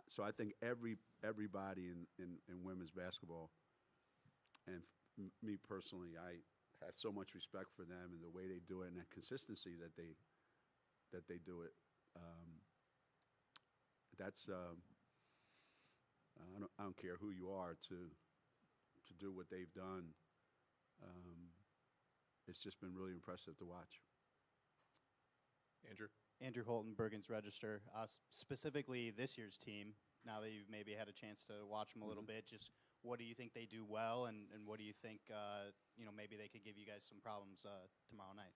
So I think everybody in women's basketball, and me personally, I have so much respect for them and the way they do it and that consistency that they do it. That's I don't care who you are to do what they've done. It's just been really impressive to watch. Andrew? Andrew Holton, Bergen's Register. Specifically this year's team, now that you've maybe had a chance to watch them a little bit, just what do you think they do well, and what do you think, maybe they could give you guys some problems tomorrow night?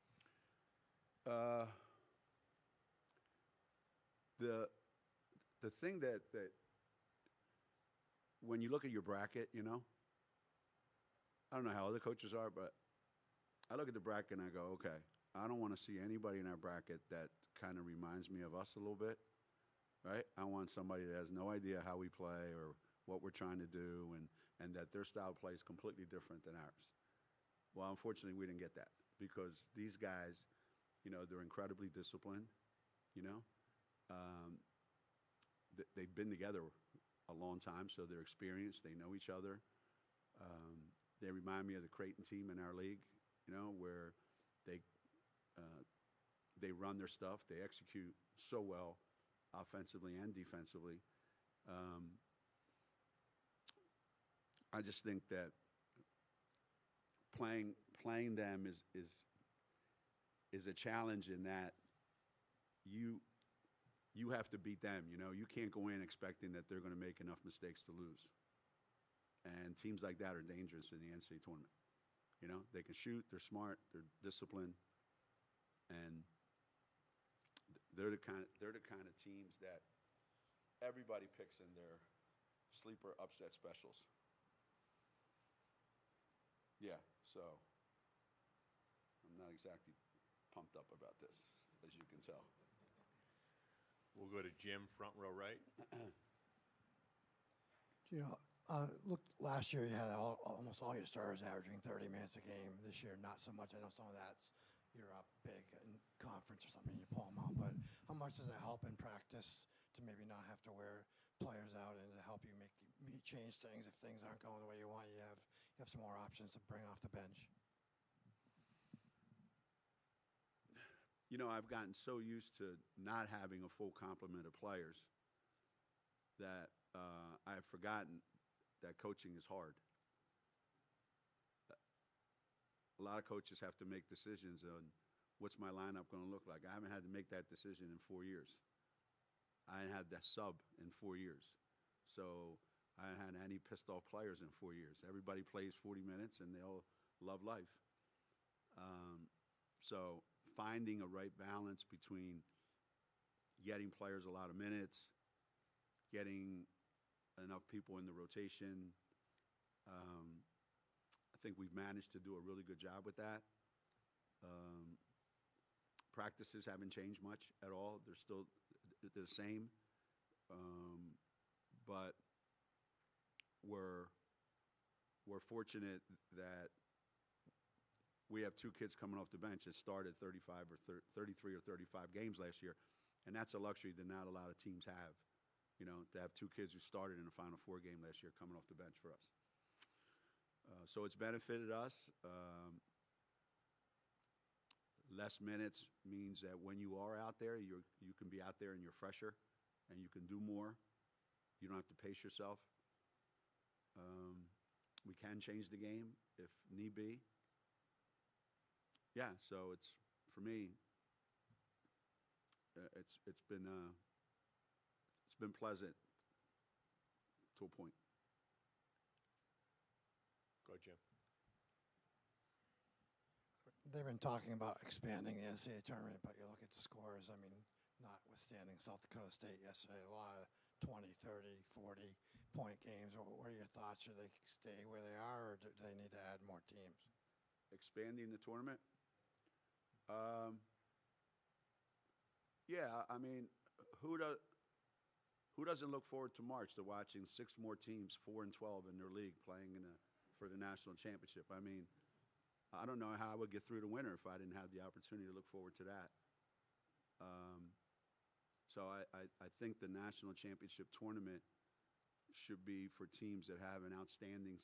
The thing that when you look at your bracket, I don't know how other coaches are, but I look at the bracket and I go, okay, I don't want to see anybody in our bracket that kind of reminds me of us a little bit, right? I want somebody that has no idea how we play or what we're trying to do, and that their style of play is completely different than ours. Well, unfortunately, we didn't get that because these guys, they're incredibly disciplined, they've been together a long time, so they're experienced, they know each other. They remind me of the Creighton team in our league, where they run their stuff, they execute so well offensively and defensively. I just think that playing them is a challenge in that you have to beat them. You can't go in expecting that they're going to make enough mistakes to lose. And teams like that are dangerous in the NCAA tournament. They can shoot, they're smart, they're disciplined, and they're the kind of teams that everybody picks in their sleeper upset specials. Yeah, so I'm not exactly pumped up about this, as you can tell. We'll go to Jim, front row right. Look, last year you had almost all your stars averaging 30 minutes a game. This year, not so much. I know some of that's you're up big in conference or something, you pull them out. But how much does it help in practice to maybe not have to wear players out and to help you change things if things aren't going the way you want? You have some more options to bring off the bench. I've gotten so used to not having a full complement of players that I've forgotten that coaching is hard. A lot of coaches have to make decisions on what's my lineup going to look like. I haven't had to make that decision in 4 years. I haven't had that sub in 4 years. So I haven't had any pissed off players in 4 years. Everybody plays 40 minutes and they all love life. So finding a right balance between getting players a lot of minutes, getting enough people in the rotation. I think we've managed to do a really good job with that. Practices haven't changed much at all. They're still the same. But we're fortunate that we have two kids coming off the bench that started 35 or 33 or 35 games last year, and that's a luxury that not a lot of teams have. To have two kids who started in the Final Four game last year coming off the bench for us. So it's benefited us. Less minutes means that when you are out there, you can be out there and you're fresher, and you can do more. You don't have to pace yourself. We can change the game if need be. Yeah, so it's, for me, it's been pleasant to a point. Go ahead, Jim. They've been talking about expanding the NCAA tournament, but you look at the scores, I mean, notwithstanding South Dakota State yesterday, a lot of 20, 30, 40-point games. What are your thoughts? Should they stay where they are, or do they need to add more teams? Expanding the tournament? Yeah, I mean, who doesn't look forward to March to watching 6 more teams, 4 and 12 in their league, playing for the national championship? I mean, I don't know how I would get through the winter if I didn't have the opportunity to look forward to that. So I think the national championship tournament should be for teams that have an outstanding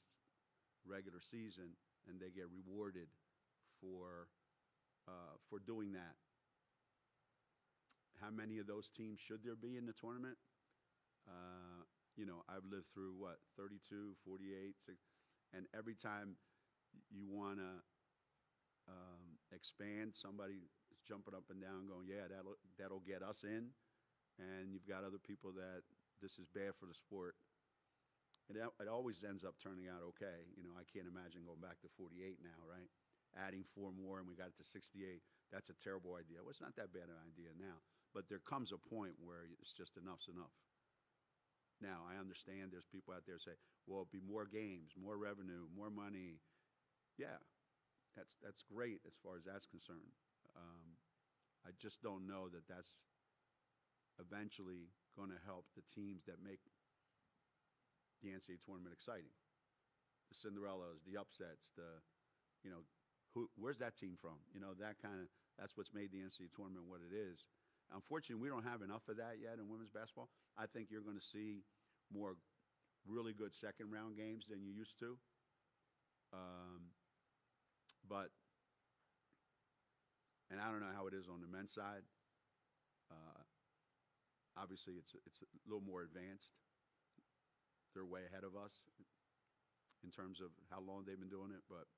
regular season, and they get rewarded for doing that. How many of those teams should there be in the tournament? I've lived through, 32, 48, 6, and every time you want to expand, somebody is jumping up and down going, yeah, that'll get us in. And you've got other people that this is bad for the sport. And it always ends up turning out okay. I can't imagine going back to 48 now, right? Adding 4 more, and we got it to 68. That's a terrible idea. Well, it's not that bad an idea now. But there comes a point where it's just enough's enough. Now, I understand there's people out there say, well, it'd be more games, more revenue, more money. Yeah, that's great as far as that's concerned. I just don't know that that's eventually going to help the teams that make the NCAA tournament exciting. The Cinderellas, the upsets, where's that team from? That's what's made the NCAA tournament what it is. Unfortunately, we don't have enough of that yet in women's basketball. I think you're going to see more really good second-round games than you used to. And I don't know how it is on the men's side. Obviously, it's a little more advanced. They're way ahead of us in terms of how long they've been doing it. But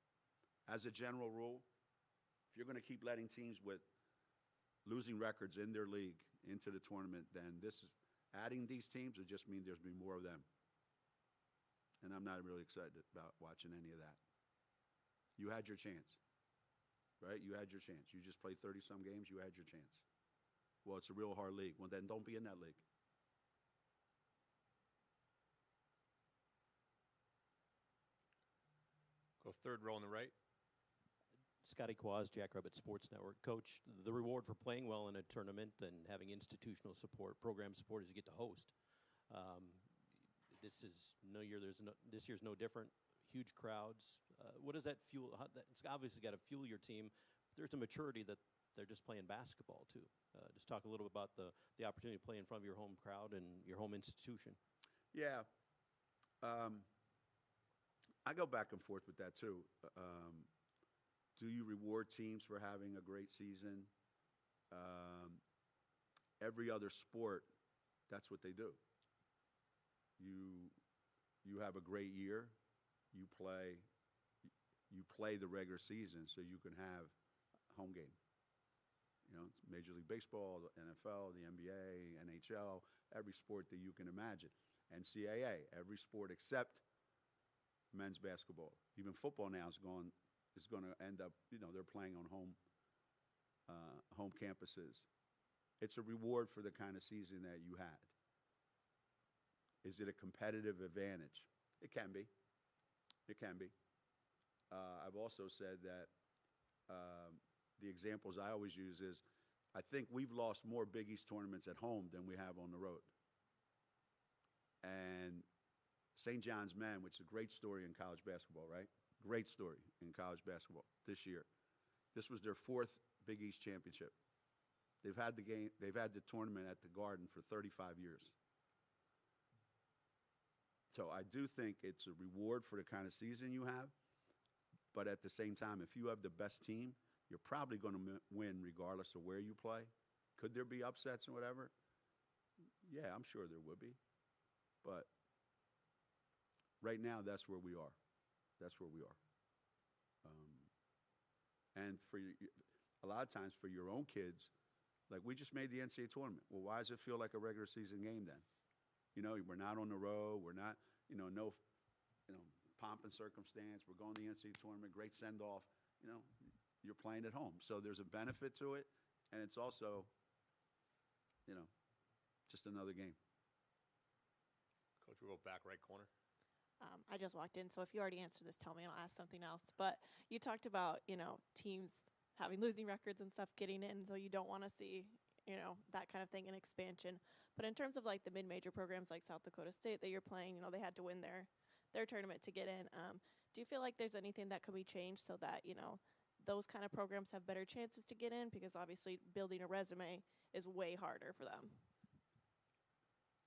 as a general rule, if you're going to keep letting teams with losing records in their league into the tournament, then adding these teams would just mean there's been more of them. And I'm not really excited about watching any of that. You had your chance, right? You had your chance. You just played 30-some games. You had your chance. Well, it's a real hard league. Well, then don't be in that league. Go third row on the right. Scotty Quaz, Jackrabbit Sports Network. Coach, the reward for playing well in a tournament and having institutional support, program support, is you get to host. This year's no different. Huge crowds. What does that fuel? It's obviously got to fuel your team. There's a maturity that they're just playing basketball too. Just talk a little about the opportunity to play in front of your home crowd and your home institution. Yeah. I go back and forth with that too. Do you reward teams for having a great season? Every other sport, that's what they do. You have a great year. You play the regular season so you can have a home game. Major League Baseball, the NFL, the NBA, NHL, every sport that you can imagine. NCAA, every sport except men's basketball. Even football now is going to end up, they're playing on home campuses. It's a reward for the kind of season that you had. Is it a competitive advantage? It can be. It can be. I've also said that the examples I always use is, I think we've lost more Big East tournaments at home than we have on the road. And St. John's Men, which is a great story in college basketball, right? Great story in college basketball this year. This was their 4th Big East championship. They've had the tournament at the Garden for 35 years. So I do think it's a reward for the kind of season you have. But at the same time, if you have the best team, you're probably going to win regardless of where you play. Could there be upsets and whatever? Yeah, I'm sure there would be. But right now, that's where we are. That's where we are. And for a lot of times for your own kids, like we just made the NCAA tournament. Well, why does it feel like a regular season game then? You know, we're not on the road. We're not, no pomp and circumstance. We're going to the NCAA tournament, great send-off. You're playing at home. So there's a benefit to it, and it's also, just another game. Coach, we'll go back right corner. I just walked in, so if you already answered this, tell me and I'll ask something else. But you talked about, teams having losing records and stuff getting in, so you don't want to see, that kind of thing in expansion. But in terms of, like, the mid-major programs like South Dakota State that you're playing, they had to win their tournament to get in. Do you feel like there's anything that could be changed so that, those kind of programs have better chances to get in? Because obviously building a resume is way harder for them.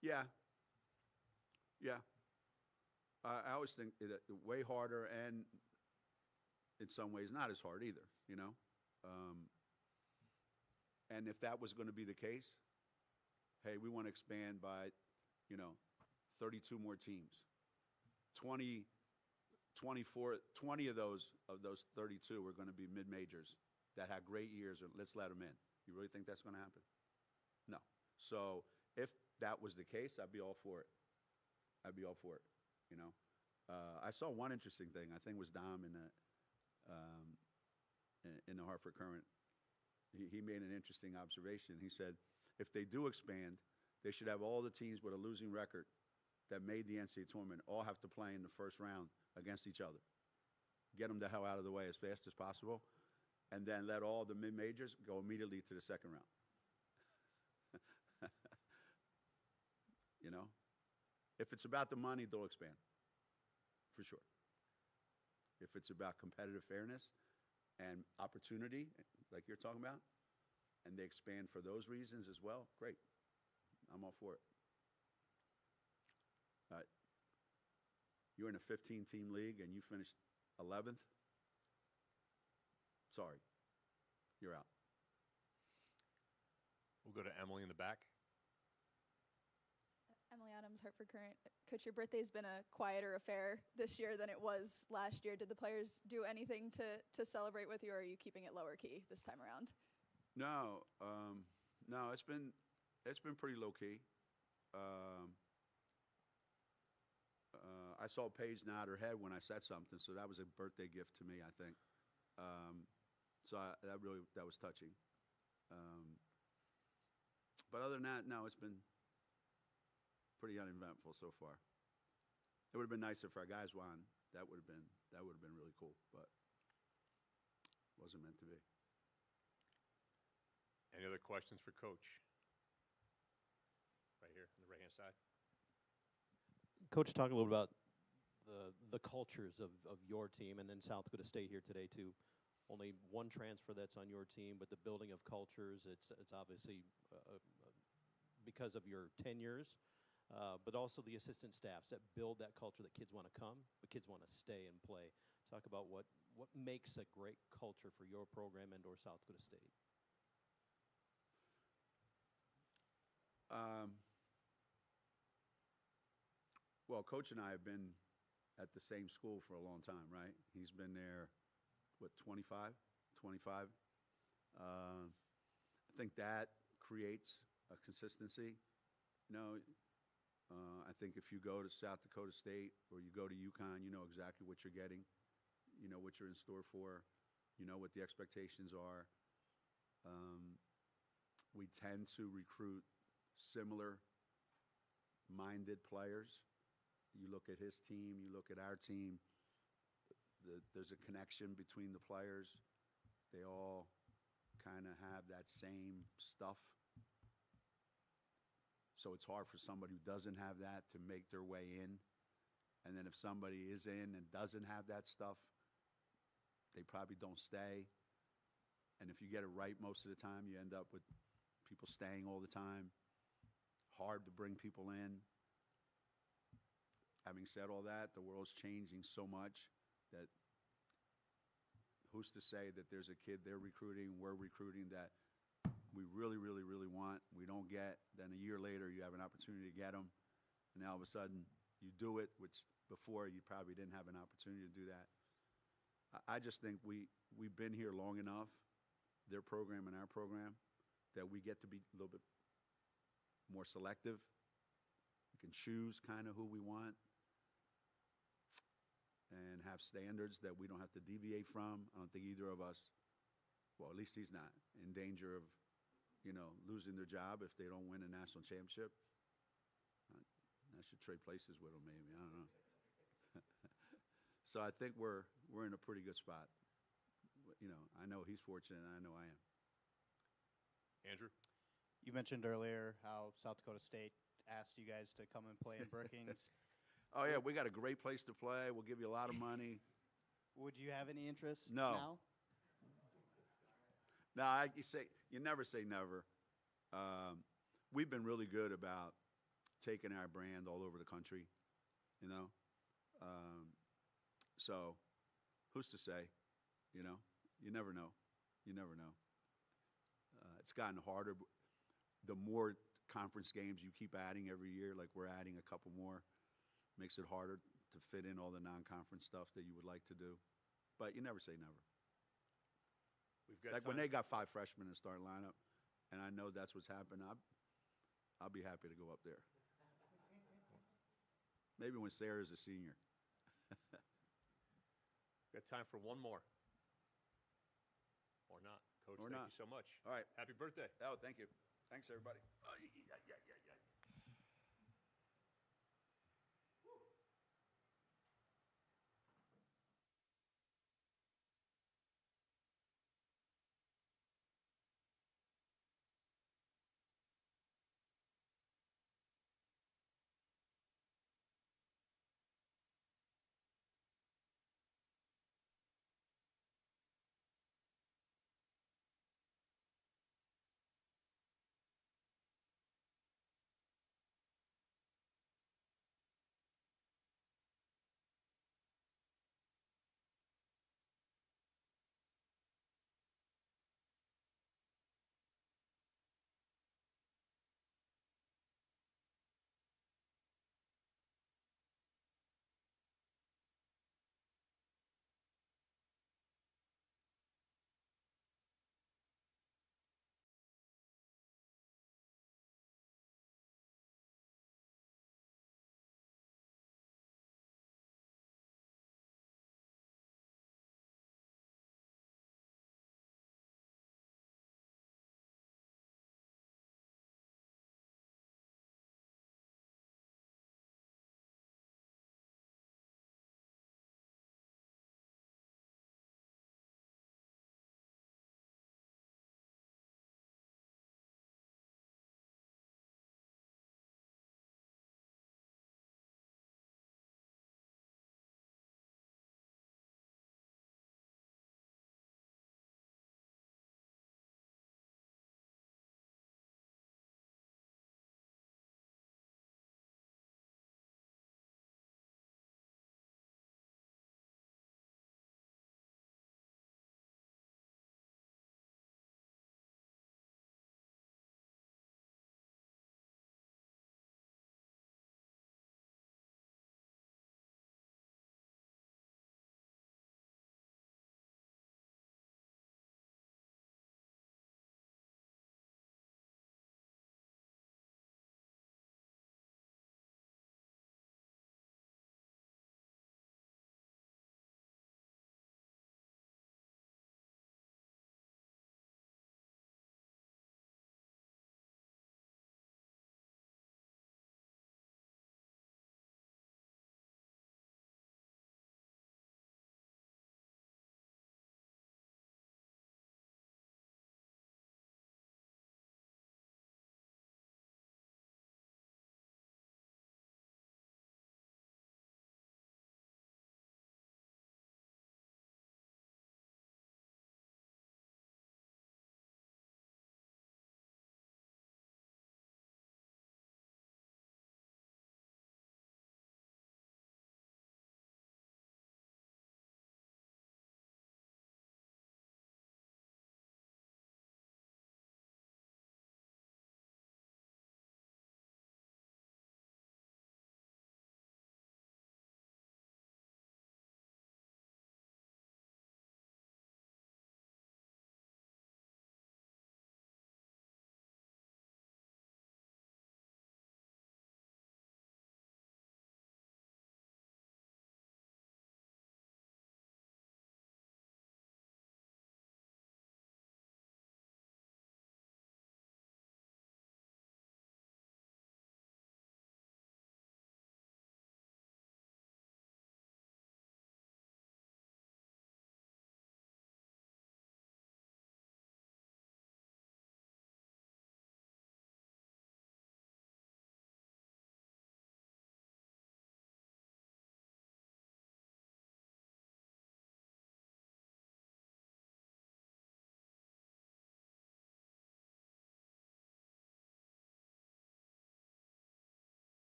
Yeah. Yeah. I always think way harder, and in some ways not as hard either, and if that was going to be the case, hey, we want to expand by, 32 more teams. 20 of those 32 are going to be mid-majors that had great years, and let's let them in. You really think that's going to happen? No. So if that was the case, I'd be all for it. I saw one interesting thing. I think it was Dom in the Hartford Current. He made an interesting observation. He said, if they do expand, they should have all the teams with a losing record that made the NCAA tournament all have to play in the first round against each other. Get them the hell out of the way as fast as possible, and then let all the mid-majors go immediately to the second round. If it's about the money, they'll expand, for sure. If it's about competitive fairness and opportunity, like you're talking about, and they expand for those reasons as well, great. I'm all for it. You're in a 15-team league and you finished 11th? Sorry, you're out. We'll go to Emily in the back. Emily Adams, Hartford Current. Coach, your birthday's been a quieter affair this year than it was last year. Did the players do anything to celebrate with you, or are you keeping it lower key this time around? No, no, it's been pretty low key. I saw Paige nod her head when I said something, so that was a birthday gift to me, I think. That was touching. But other than that, no, it's been pretty uneventful so far. It would have been nice if our guys won. That would have been really cool, but it wasn't meant to be. Any other questions for Coach? Right here on the right-hand side. Coach, talk a little about the cultures of your team, and then South Dakota State here today too. Only one transfer that's on your team, but the building of cultures, it's obviously because of your tenures, but also the assistant staffs that build that culture that kids want to come, but kids want to stay and play. Talk about what makes a great culture for your program and or South Dakota State. Well, Coach and I have been at the same school for a long time, right? He's been there, 25? I think that creates a consistency. I think if you go to South Dakota State or you go to UConn, you know exactly what you're getting. You know what you're in store for. You know what the expectations are. We tend to recruit similar-minded players. You look at his team, you look at our team, there's a connection between the players. They all kind of have that same stuff. So it's hard for somebody who doesn't have that to make their way in. And then if somebody is in and doesn't have that stuff, they probably don't stay. And if you get it right most of the time, you end up with people staying all the time. Hard to bring people in. Having said all that, the world's changing so much that who's to say that there's a kid they're recruiting, we're recruiting, that we really, really, really want, we don't get, then a year later you have an opportunity to get them, and now all of a sudden you do it, which before you probably didn't have an opportunity to do that. I just think we've been here long enough, their program and our program, that we get to be a little bit more selective. We can choose kind of who we want and have standards that we don't have to deviate from. I don't think either of us, well, at least he's not, in danger of, losing their job if they don't win a national championship. I should trade places with them maybe, I don't know. So I think we're in a pretty good spot. I know he's fortunate, and I know I am. Andrew? You mentioned earlier how South Dakota State asked you guys to come and play in Brookings. Oh, yeah, we got a great place to play. We'll give you a lot of money. Would you have any interest No. now? No, you never say never. We've been really good about taking our brand all over the country, So who's to say, You never know. You never know. It's gotten harder. The more conference games you keep adding every year, like we're adding a couple more, makes it harder to fit in all the non-conference stuff that you would like to do. But you never say never. We've got Like when they got 5 freshmen in the starting lineup, and I know that's what's happened, I'll be happy to go up there. Maybe when Sarah's a senior. Got time for one more. Or not. Coach, Or thank not. you so much. All right. Happy birthday. Oh, thank you. Thanks, everybody.